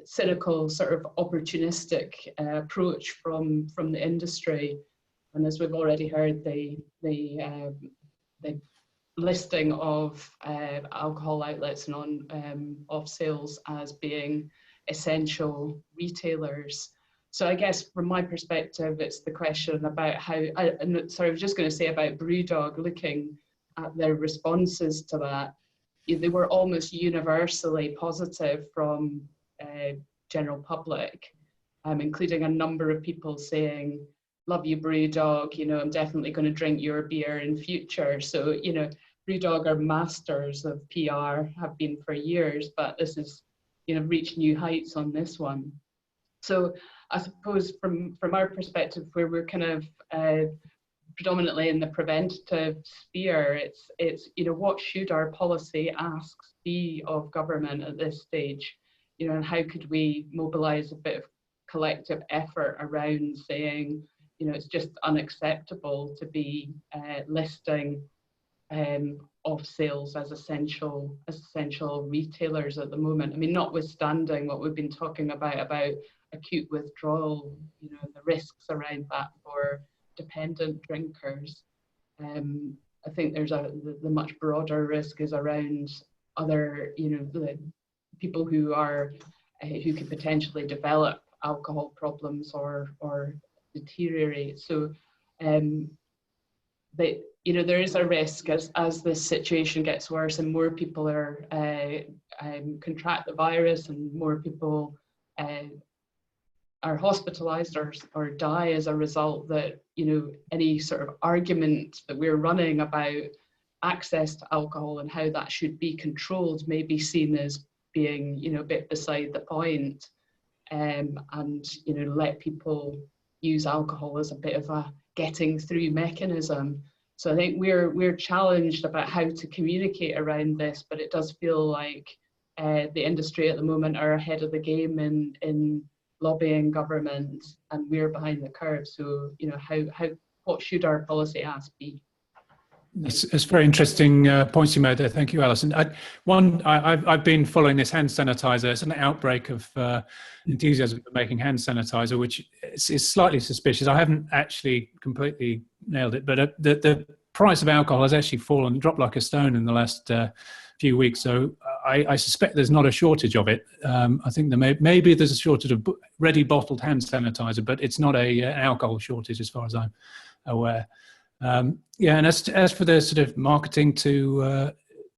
cynical sort of opportunistic approach from the industry. And as we've already heard, the listing of alcohol outlets and off sales as being essential retailers. So I guess from my perspective, it's the question about how, I was just going to say about Brewdog, looking at their responses to that, they were almost universally positive from general public, including a number of people saying, love you, Brewdog, I'm definitely going to drink your beer in future. So, Brewdog are masters of PR, have been for years, but this is, reached new heights on this one. So I suppose from our perspective, where we're kind of predominantly in the preventative sphere, it's what should our policy asks be of government at this stage, and how could we mobilise a bit of collective effort around saying, it's just unacceptable to be listing off sales as essential retailers at the moment. I mean, notwithstanding what we've been talking about acute withdrawal, the risks around that for dependent drinkers. I think there's the much broader risk is around other, the people who could potentially develop alcohol problems or deteriorate. So there is a risk as this situation gets worse and more people are contract the virus and more people are hospitalized or die as a result, that any sort of argument that we're running about access to alcohol and how that should be controlled may be seen as being a bit beside the point, and let people use alcohol as a bit of a getting through mechanism. So I think we're challenged about how to communicate around this, but it does feel like the industry at the moment are ahead of the game in lobbying government, and we're behind the curve. So, you know, what should our policy ask be? It's very interesting points you made there. Thank you, Alison. I've been following this hand sanitizer. It's an outbreak of enthusiasm for making hand sanitizer, which is slightly suspicious. I haven't actually completely nailed it, but the price of alcohol has actually dropped like a stone in the last few weeks. So I suspect there's not a shortage of it. I think maybe there's a shortage of ready bottled hand sanitizer, but it's not an alcohol shortage as far as I'm aware. Yeah, and as for the sort of marketing to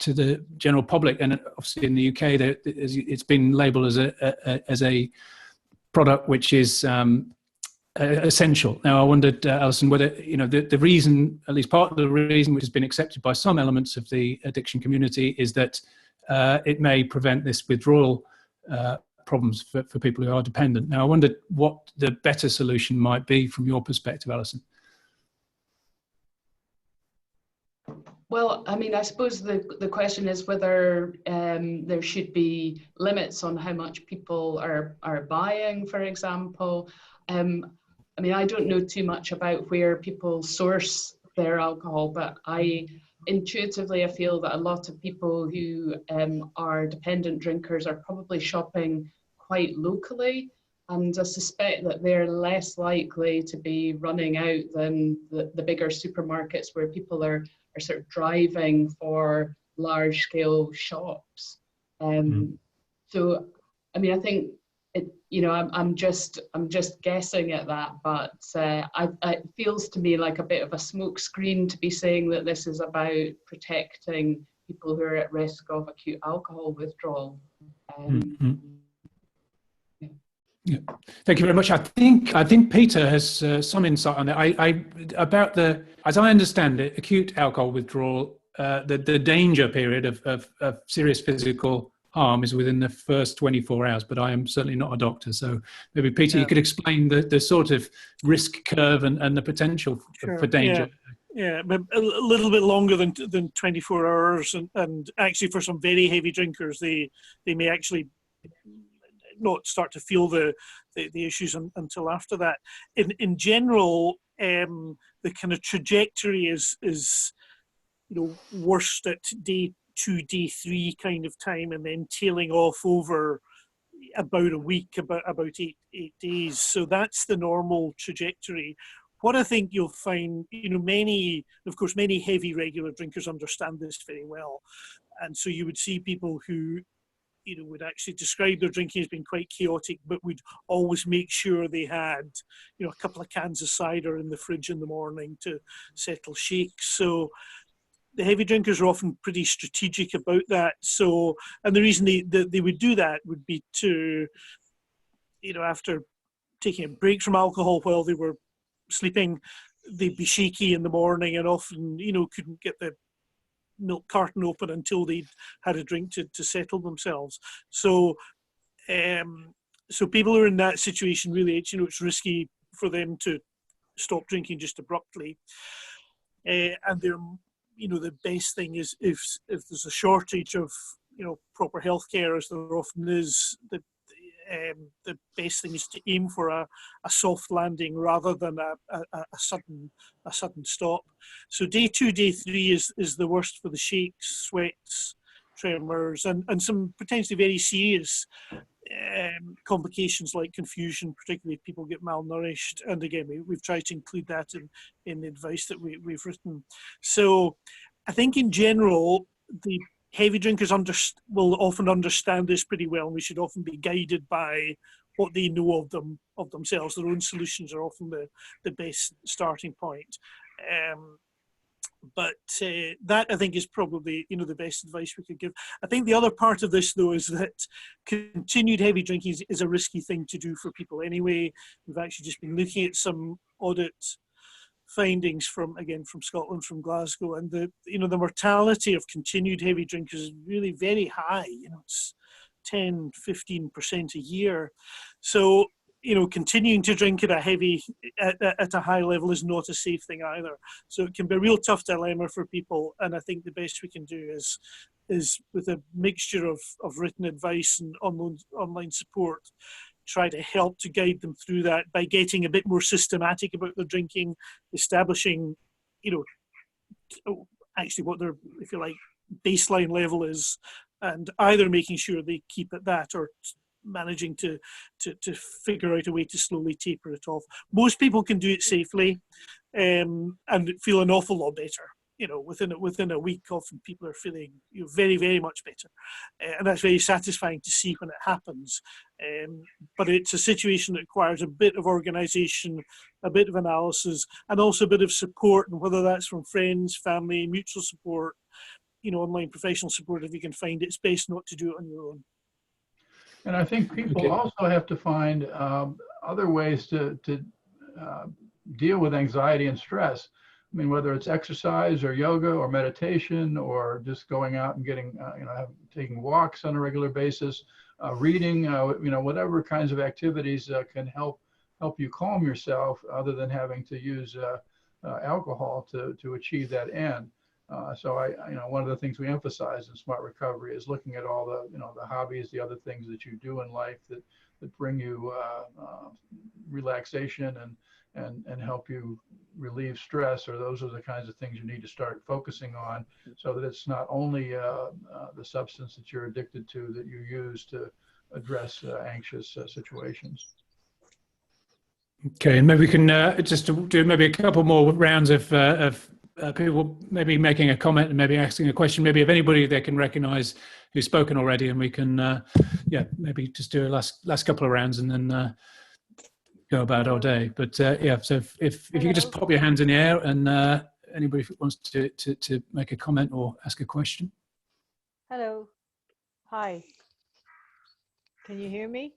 the general public, and obviously in the UK, it's been labelled as a product which is essential. Now, I wondered, Alison, whether the reason, at least part of the reason, which has been accepted by some elements of the addiction community, is that it may prevent this withdrawal problems for people who are dependent. Now, I wondered what the better solution might be from your perspective, Alison. Well, I mean, I suppose the question is whether there should be limits on how much people are buying, for example. I mean, I don't know too much about where people source their alcohol, but intuitively, I feel that a lot of people who are dependent drinkers are probably shopping quite locally. And I suspect that they're less likely to be running out than the bigger supermarkets where people are sort of driving for large scale shops. So, I mean, I think I'm just guessing at that, but it feels to me like a bit of a smokescreen to be saying that this is about protecting people who are at risk of acute alcohol withdrawal. Yeah. Thank you very much. I think Peter has some insight on that. As I understand it, acute alcohol withdrawal, the danger period of serious physical harm is within the first 24 hours, but I am certainly not a doctor. So maybe, Peter, you could explain the sort of risk curve and the potential for danger. Yeah, but a little bit longer than 24 hours. And actually, for some very heavy drinkers, they may actually not start to feel the issues until after that. In general, the kind of trajectory is worst at day 2, day 3 kind of time, and then tailing off over about a week, about 8 days. So that's the normal trajectory. What I think you'll find, many heavy regular drinkers understand this very well, and so you would see people who would actually describe their drinking as being quite chaotic, but would always make sure they had, a couple of cans of cider in the fridge in the morning to settle shakes. So the heavy drinkers are often pretty strategic about that. So, and the reason they would do that would be to, after taking a break from alcohol while they were sleeping, they'd be shaky in the morning and often, couldn't get the milk carton open until they'd had a drink to settle themselves. So so people who are in that situation, really, it's risky for them to stop drinking just abruptly. And they're, the best thing is if there's a shortage of, proper healthcare, as there often is, the best thing is to aim for a soft landing rather than a sudden stop. So day 2, day 3 is the worst for the shakes, sweats, tremors, and some potentially very serious complications like confusion, particularly if people get malnourished. And again, we've tried to include that in the advice that we've written. So I think in general, the heavy drinkers will often understand this pretty well, and we should often be guided by what they know of themselves. Their own solutions are often the best starting point. But that, I think, is probably the best advice we could give. I think the other part of this, though, is that continued heavy drinking is a risky thing to do for people anyway. We've actually just been looking at some audit findings from Scotland, from Glasgow, and the mortality of continued heavy drinkers is really very high. It's 10-15% a year. So continuing to drink at a high level is not a safe thing either. So it can be a real tough dilemma for people, and I think the best we can do is with a mixture of written advice and online support, try to help to guide them through that by getting a bit more systematic about their drinking, establishing, actually what their, if you like, baseline level is, and either making sure they keep at that or managing to figure out a way to slowly taper it off. Most people can do it safely and feel an awful lot better. Within a week, often people are feeling very, very much better. And that's very satisfying to see when it happens. But it's a situation that requires a bit of organisation, a bit of analysis, and also a bit of support, and whether that's from friends, family, mutual support, online professional support, if you can find it. It's best not to do it on your own. And I think people also have to find other ways to deal with anxiety and stress. I mean, whether it's exercise or yoga or meditation or just going out and getting, taking walks on a regular basis, reading, whatever kinds of activities can help you calm yourself, other than having to use alcohol to achieve that end. So one of the things we emphasize in Smart Recovery is looking at all the hobbies, the other things that you do in life that bring you relaxation and help you relieve stress, or those are the kinds of things you need to start focusing on, so that it's not only the substance that you're addicted to that you use to address anxious situations. Okay, and maybe we can just do maybe a couple more rounds of people maybe making a comment and maybe asking a question, maybe of anybody they can recognise who's spoken already, and we can maybe just do a last couple of rounds and then go about our day. But so if you could just pop your hands in the air, and anybody wants to make a comment or ask a question. Hello. Hi. Can you hear me?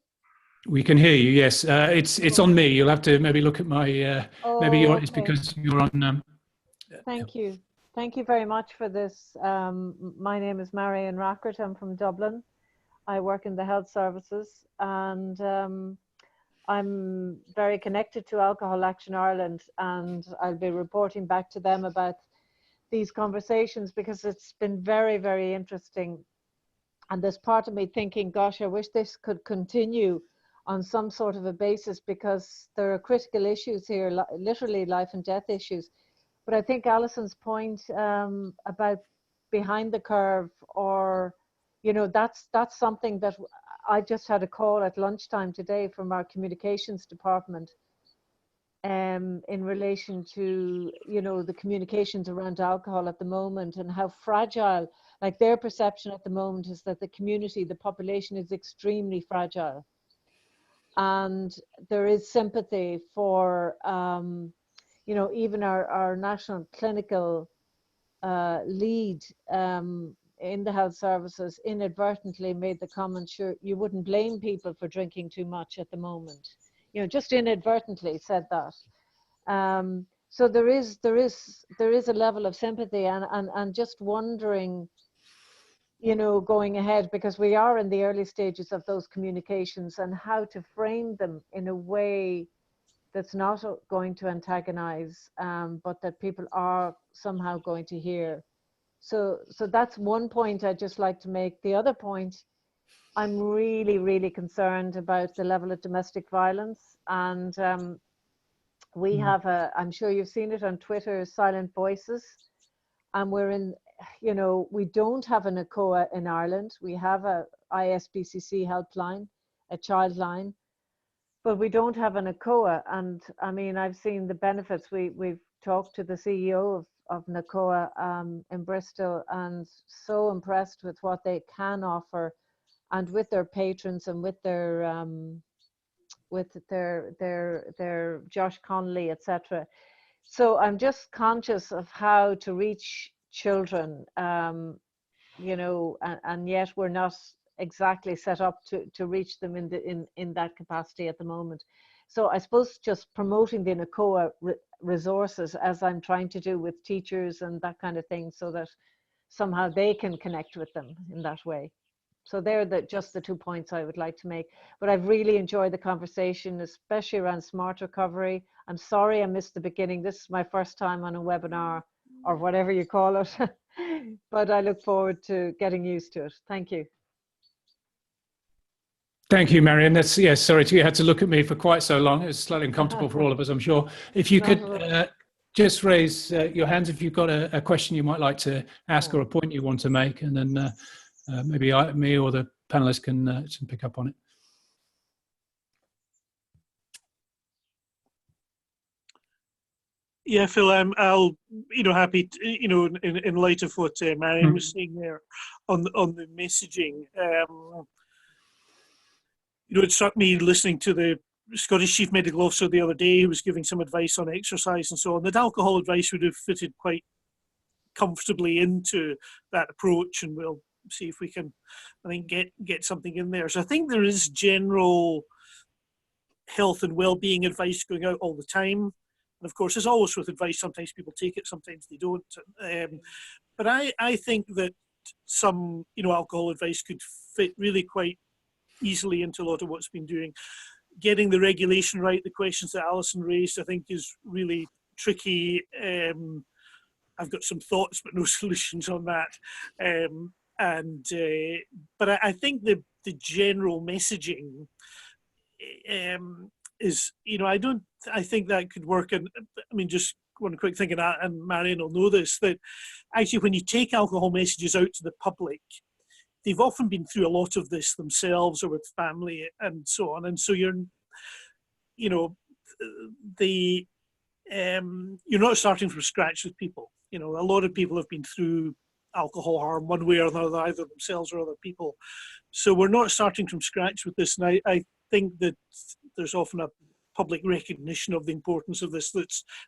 We can hear you. Yes, it's on me. You'll have to maybe look at my. It's because you're on. Thank you. Thank you very much for this. My name is Marion Rackert. I'm from Dublin. I work in the health services, and I'm very connected to Alcohol Action Ireland, and I'll be reporting back to them about these conversations, because it's been very, very interesting. And there's part of me thinking, gosh, I wish this could continue on some sort of a basis, because there are critical issues here, literally life and death issues. But I think Alison's point about behind the curve, or, that's something that I just had a call at lunchtime today from our communications department in relation to, the communications around alcohol at the moment, and how fragile, like their perception at the moment is that the community, the population is extremely fragile. And there is sympathy for, even our national clinical lead in the health services inadvertently made the comment, sure, you wouldn't blame people for drinking too much at the moment. Just inadvertently said that. So there is a level of sympathy, and just wondering, going ahead, because we are in the early stages of those communications, and how to frame them in a way that's not going to antagonize, but that people are somehow going to hear. So that's one point I'd just like to make. The other point, I'm really, really concerned about the level of domestic violence. And we have I'm sure you've seen it on Twitter, Silent Voices. And we're in, we don't have an ACOA in Ireland. We have a ISBCC helpline, a child line, but we don't have an ACOA. And I mean, I've seen the benefits. We've talked to the CEO of NACOA in Bristol, and so impressed with what they can offer, and with their patrons, and with their Josh Connolly, etc. So I'm just conscious of how to reach children, and yet we're not exactly set up to reach them in that capacity at the moment. So I suppose just promoting the NACOA resources, as I'm trying to do with teachers and that kind of thing, so that somehow they can connect with them in that way. So they're just the 2 points I would like to make. But I've really enjoyed the conversation, especially around smart recovery. I'm sorry I missed the beginning. This is my first time on a webinar, or whatever you call it. But I look forward to getting used to it. Thank you. Thank you, Marion. That's, yeah, sorry, you had to look at me for quite so long. It's slightly uncomfortable for all of us, I'm sure. If you could just raise your hands if you've got a question you might like to ask or a point you want to make, and then maybe me or the panelists can pick up on it. Yeah, Phil, I'll, happy to, in light of what Marion was saying there on the messaging. It struck me listening to the Scottish Chief Medical Officer the other day, who was giving some advice on exercise and so on, that alcohol advice would have fitted quite comfortably into that approach, and we'll see if we can, I think, get something in there. So I think there is general health and well-being advice going out all the time. And of course, as always with advice, sometimes people take it, sometimes they don't. But I think that some, alcohol advice could fit really quite easily into a lot of what's been doing. Getting the regulation right, the questions that Alison raised, I think is really tricky. I've got some thoughts, but no solutions on that. But I think the general messaging is, I think that could work. And I mean, just one quick thing, and Marion will know this, that actually when you take alcohol messages out to the public, they've often been through a lot of this themselves or with family and so on. And so you're not starting from scratch with people. A lot of people have been through alcohol harm one way or another, either themselves or other people. So we're not starting from scratch with this. And I think that there's often a public recognition of the importance of this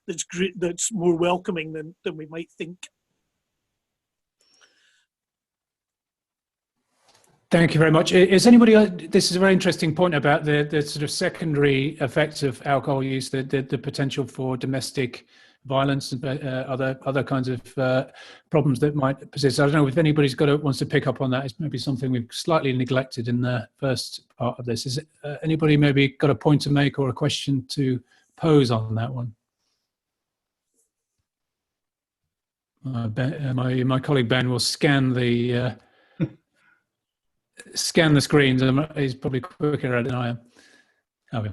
that's more welcoming than we might think. Thank you very much. Is anybody, this is a very interesting point about the sort of secondary effects of alcohol use, the potential for domestic violence and other kinds of problems that might persist. I don't know if anybody's wants to pick up on that. It's maybe something we've slightly neglected in the first part of this. Is anybody maybe got a point to make or a question to pose on that one? My colleague Ben will scan the screens, and he's probably quicker at it than I am. Okay.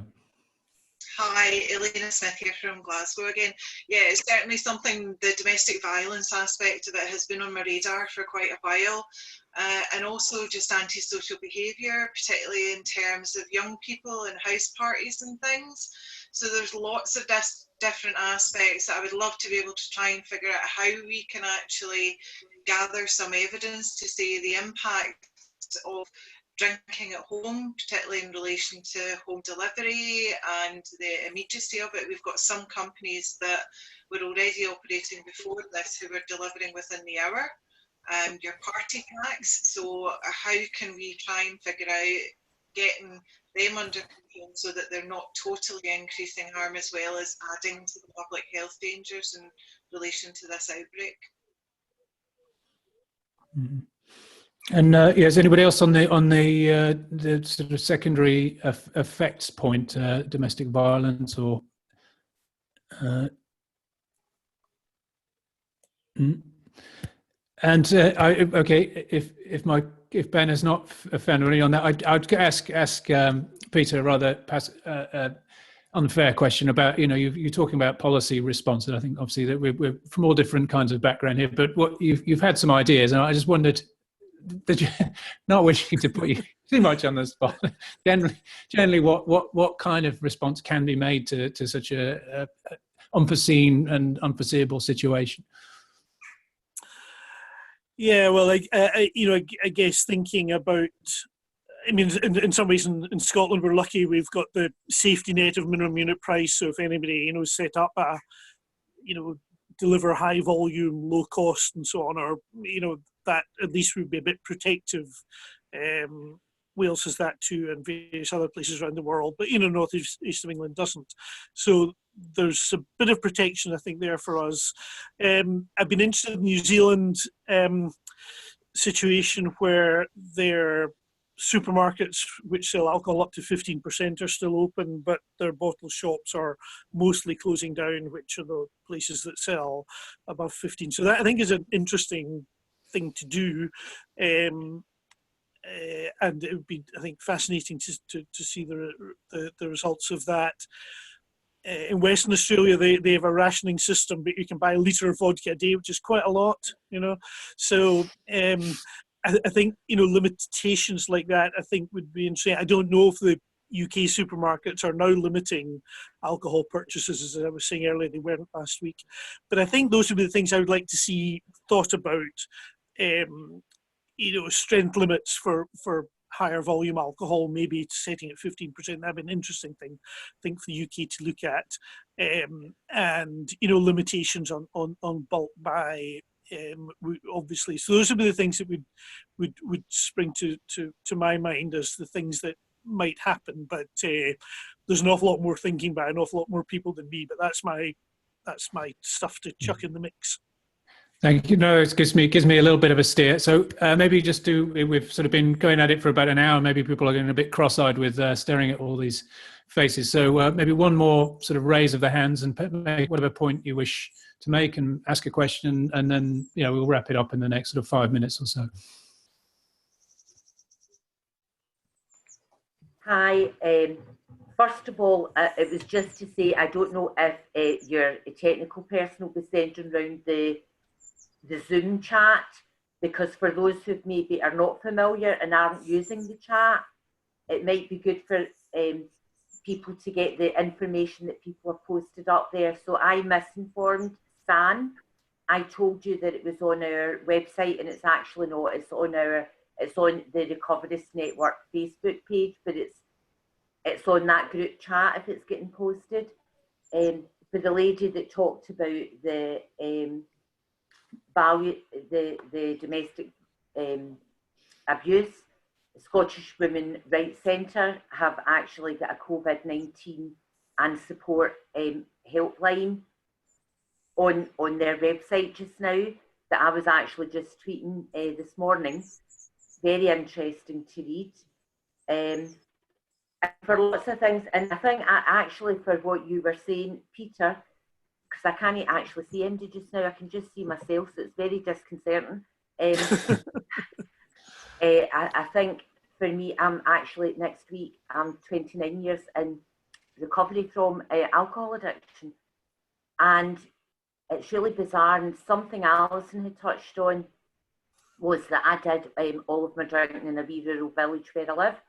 Hi, Elaina Smith here from Glasgow again. Yeah, it's certainly something, the domestic violence aspect of it has been on my radar for quite a while. And also just antisocial behaviour, particularly in terms of young people and house parties and things. So there's lots of different aspects that I would love to be able to try and figure out how we can actually gather some evidence to say the impact of drinking at home, particularly in relation to home delivery and the immediacy of it. We've got some companies that were already operating before this who were delivering within the hour. Your party packs, so how can we try and figure out getting them under control so that they're not totally increasing harm as well as adding to the public health dangers in relation to this outbreak? Mm-hmm. And is anybody else on the sort of secondary effects point, domestic violence or? And okay, if Ben is not offended on that, I'd ask Peter rather unfair question about, you're talking about policy response, and I think obviously that we're from all different kinds of background here, but what you've had some ideas, and I just wondered, that you not wishing to put you too much on the spot. Generally, what kind of response can be made to such a unforeseen and unforeseeable situation? Yeah, well, I guess thinking about, I mean, in some ways in Scotland we're lucky we've got the safety net of minimum unit price. So if anybody set up a deliver high volume, low cost, and so on, or that at least would be a bit protective. Wales has that too, and various other places around the world, but north east of England doesn't. So there's a bit of protection, I think, there for us. I've been interested in New Zealand. situation where their supermarkets which sell alcohol up to 15% are still open, but their bottle shops are mostly closing down, which are the places that sell above 15. So that, I think, is an interesting thing to do. And it would be, I think, fascinating to see the results of that. In Western Australia, they have a rationing system, but you can buy a litre of vodka a day, which is quite a lot, you know. So I think, you know, limitations like that, I think, would be interesting. I don't know if the UK supermarkets are now limiting alcohol purchases, as I was saying earlier, they weren't last week. But I think those would be the things I would like to see thought about. You know, strength limits for higher volume alcohol, maybe setting at 15%. That'd be an interesting thing, I think, for the UK to look at. And, you know, limitations on bulk buy, obviously. So those would be the things that would spring to my mind as the things that might happen. But there's an awful lot more thinking by an awful lot more people than me. But that's my stuff to chuck in the mix. Thank you. No, it gives me a little bit of a steer. So maybe just we've sort of been going at it for about an hour. Maybe people are getting a bit cross-eyed with staring at all these faces. So maybe one more sort of raise of the hands and make whatever point you wish to make and ask a question, and then, you know, we'll wrap it up in the next sort of 5 minutes or so. Hi. First of all, it was just to say, I don't know if your technical person will be sending around the Zoom chat, because for those who maybe are not familiar and aren't using the chat, it might be good for people to get the information that people have posted up there. So I misinformed Stan. I told you that it was on our website, and it's actually not. It's on the Recoverist Network Facebook page, but it's on that group chat if it's getting posted. For the lady that talked about the the domestic abuse, Scottish Women Rights Centre have actually got a COVID-19 and support helpline on their website just now that I was actually just tweeting this morning. Very interesting to read. For lots of things, and I think actually for what you were saying, Peter, because I can't actually see Andy just now, I can just see myself, so it's very disconcerting. I think for me, I'm actually next week, I'm 29 years in recovery from alcohol addiction. And it's really bizarre, and something Alison had touched on was that I did all of my drinking in a wee rural village where I live.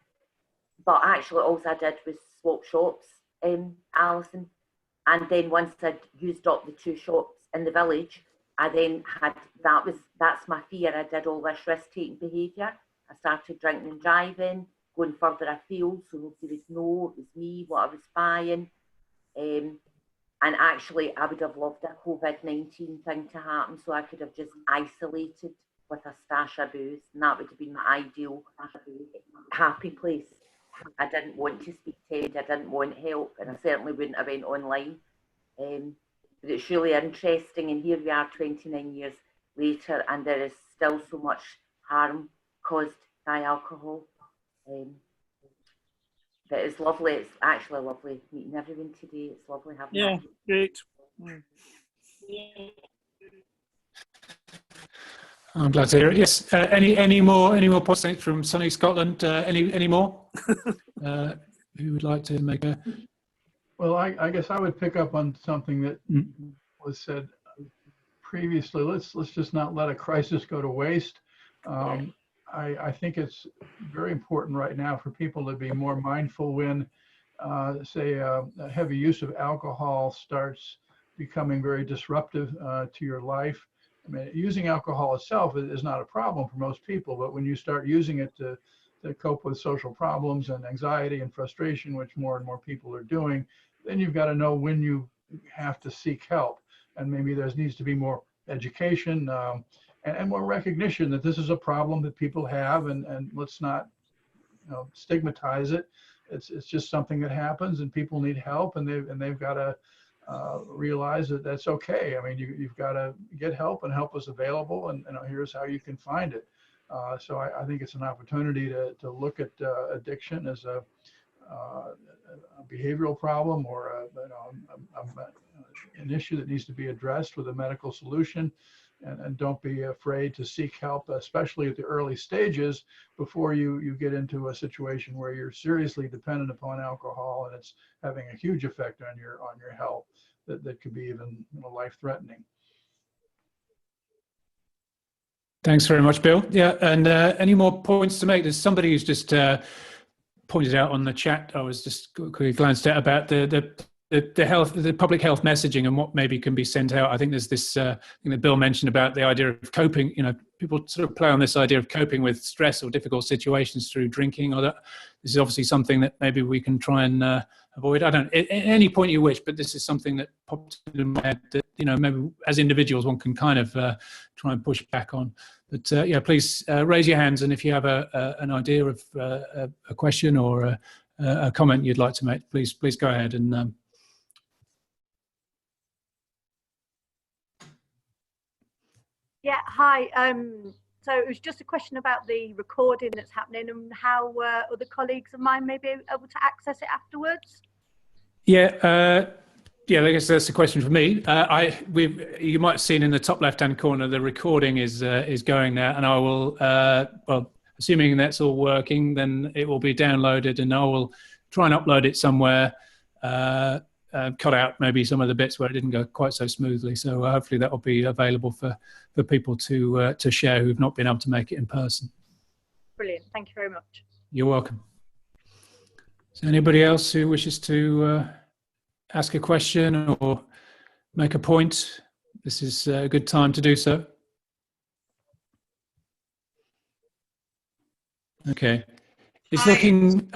But actually all I did was swap shops, Alison. And then once I'd used up the 2 shops in the village, I then had, that's my fear. I did all this risk-taking behaviour. I started drinking and driving, going further afield, so nobody would know it was me, what I was buying. And actually, I would have loved a COVID-19 thing to happen, so I could have just isolated with a stash of booze, and that would have been my ideal happy place. I didn't want to speak to anybody, I didn't want help, and I certainly wouldn't have went online. But it's really interesting, and here we are 29 years later, and there is still so much harm caused by alcohol. But it's lovely, it's actually lovely meeting everyone today. It's lovely having you. Great. I'm glad to hear it. Yes. Any more points from sunny Scotland? Any more? Who would like to make a? Well, I guess I would pick up on something that was said previously. Let's just not let a crisis go to waste. I think it's very important right now for people to be more mindful when, say, a heavy use of alcohol starts becoming very disruptive to your life. I mean, using alcohol itself is not a problem for most people, but when you start using it to cope with social problems and anxiety and frustration, which more and more people are doing, then you've got to know when you have to seek help. And maybe there needs to be more education and more recognition that this is a problem that people have, and let's not, stigmatize it. It's just something that happens, and people need help, and they've got to realize that that's okay. I mean, you've got to get help, and help is available, and here's how you can find it. So I think it's an opportunity to look at addiction as a behavioral problem or an issue that needs to be addressed with a medical solution. And don't be afraid to seek help, especially at the early stages before you get into a situation where you're seriously dependent upon alcohol and it's having a huge effect on your health that could be even life-threatening. Thanks very much, Bill. Yeah, and any more points to make? There's somebody who's just pointed out on the chat. I was just quickly glanced at about the public health messaging and what maybe can be sent out. I think there's this thing that Bill mentioned about the idea of coping. People sort of play on this idea of coping with stress or difficult situations through drinking. This is obviously something that maybe we can try and avoid. I don't, at any point you wish, but this is something that popped into my head that, maybe as individuals one can kind of try and push back on. But yeah, please raise your hands, and if you have an idea of a question or a comment you'd like to make, please go ahead and. Yeah, hi. So it was just a question about the recording that's happening and how other colleagues of mine may be able to access it afterwards. Yeah, I guess that's a question for me. You might have seen in the top left-hand corner the recording is going now, and I will, well, assuming that's all working, then it will be downloaded, and I will try and upload it somewhere. Cut out maybe some of the bits where it didn't go quite so smoothly. So hopefully that will be available for people to share who've not been able to make it in person. Brilliant. Thank you very much. You're welcome. Is there anybody else who wishes to ask a question or make a point? This is a good time to do so. Okay. It's looking...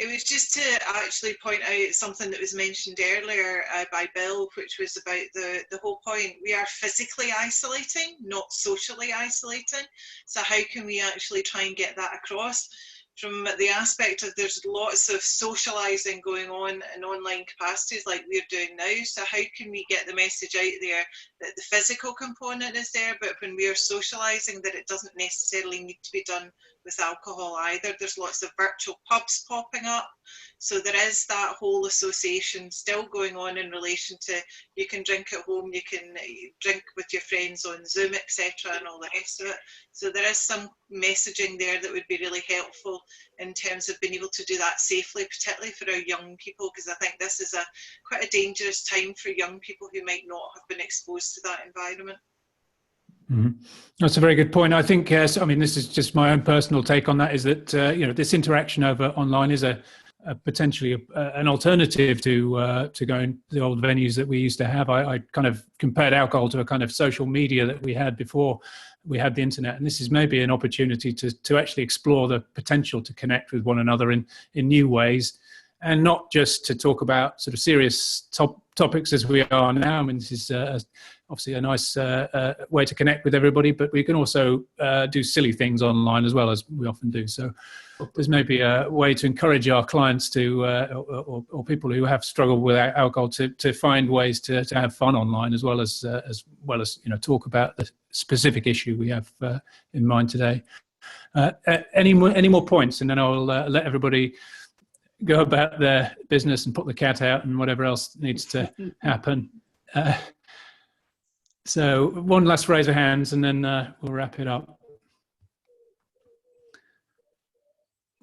It was just to actually point out something that was mentioned earlier by Bill, which was about the whole point. We are physically isolating, not socially isolating. So how can we actually try and get that across? From the aspect of there's lots of socializing going on in online capacities like we're doing now. So how can we get the message out there that the physical component is there, but when we are socializing that it doesn't necessarily need to be done with alcohol either. There's lots of virtual pubs popping up. So there is that whole association still going on in relation to you can drink at home, you can drink with your friends on Zoom, etc. and all the rest of it. So there is some messaging there that would be really helpful in terms of being able to do that safely, particularly for our young people, because I think this is quite a dangerous time for young people who might not have been exposed to that environment. Mm-hmm. That's a very good point. I think, I mean, this is just my own personal take on that, is that, this interaction over online is a potentially an alternative to going to the old venues that we used to have. I kind of compared alcohol to a kind of social media that we had before we had the internet. And this is maybe an opportunity to actually explore the potential to connect with one another in new ways, and not just to talk about sort of serious topics as we are now. I mean, this is obviously a nice way to connect with everybody, but we can also do silly things online as well, as we often do. So there's maybe a way to encourage our clients to, or people who have struggled with alcohol to find ways to have fun online, as well as talk about the specific issue we have in mind today. Any more points, and then I'll let everybody go about their business and put the cat out and whatever else needs to happen. So one last raise of hands, and then we'll wrap it up.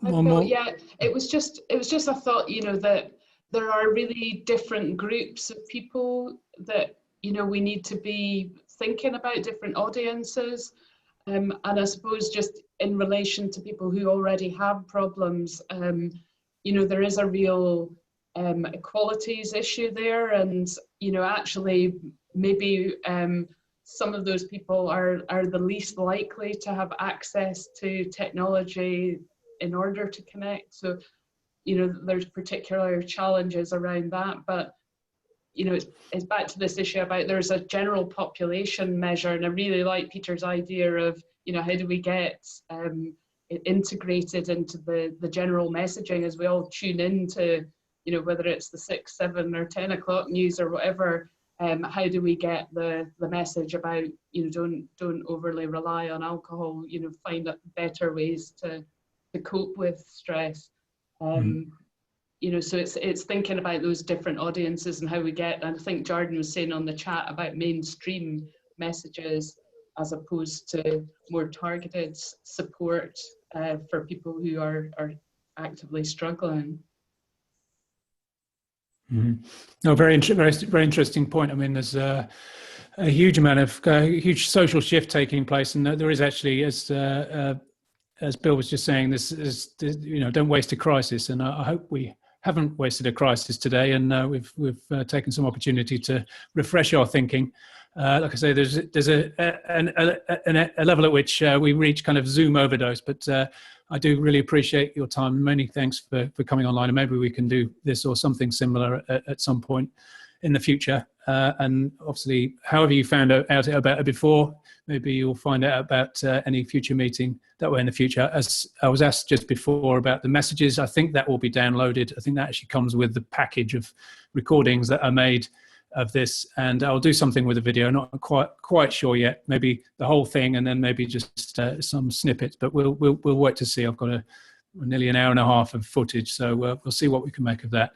One more. Yeah, it was just I thought, that there are really different groups of people that, we need to be thinking about, different audiences. And I suppose just in relation to people who already have problems, there is a real equalities issue there, and actually maybe some of those people are the least likely to have access to technology in order to connect. So there's particular challenges around that, but it's back to this issue about there's a general population measure, and I really like Peter's idea of how do we get it integrated into the general messaging as we all tune into, whether it's the 6, 7 or 10 o'clock news or whatever, How do we get the message about, don't overly rely on alcohol, find better ways to cope with stress. So it's thinking about those different audiences and how we get, and I think Jordan was saying on the chat about mainstream messages as opposed to more targeted support for people who are actively struggling. No, very interesting point. I mean, there's a huge amount of huge social shift taking place, and there is actually, as Bill was just saying, this is don't waste a crisis, and I hope we haven't wasted a crisis today, and we've taken some opportunity to refresh our thinking. Like I say, there's a level at which we reach kind of Zoom overdose, but I do really appreciate your time. Many thanks for coming online, and maybe we can do this or something similar at some point in the future. And obviously, however you found out about it before, maybe you'll find out about any future meeting that way in the future. As I was asked just before about the messages, I think that will be downloaded. I think that actually comes with the package of recordings that are made of this, and I'll do something with the video. Not quite sure yet. Maybe the whole thing, and then maybe just some snippets. But we'll wait to see. I've got nearly an hour and a half of footage, so we'll see what we can make of that.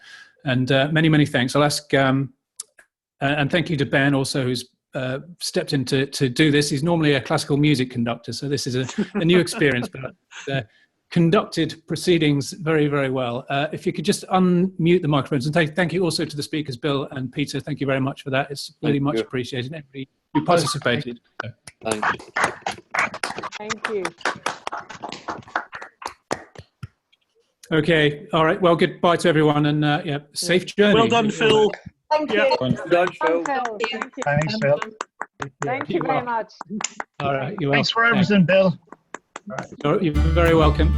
And many thanks. I'll ask and thank you to Ben also, who's stepped in to do this. He's normally a classical music conductor, so this is a new experience, but conducted proceedings very, very well. If you could just unmute the microphones, and thank you also to the speakers, Bill and Peter. Thank you very much for that. It's really much appreciated. Everybody who participated. Thank you. Thank you. Okay. All right. Well, goodbye to everyone, and safe journey. Well done, Phil. Thank you. Well done, Phil. Thank you. Thanks, Phil. Thank you very much. All right. You're Thanks for welcome. everything, Bill. You're very welcome.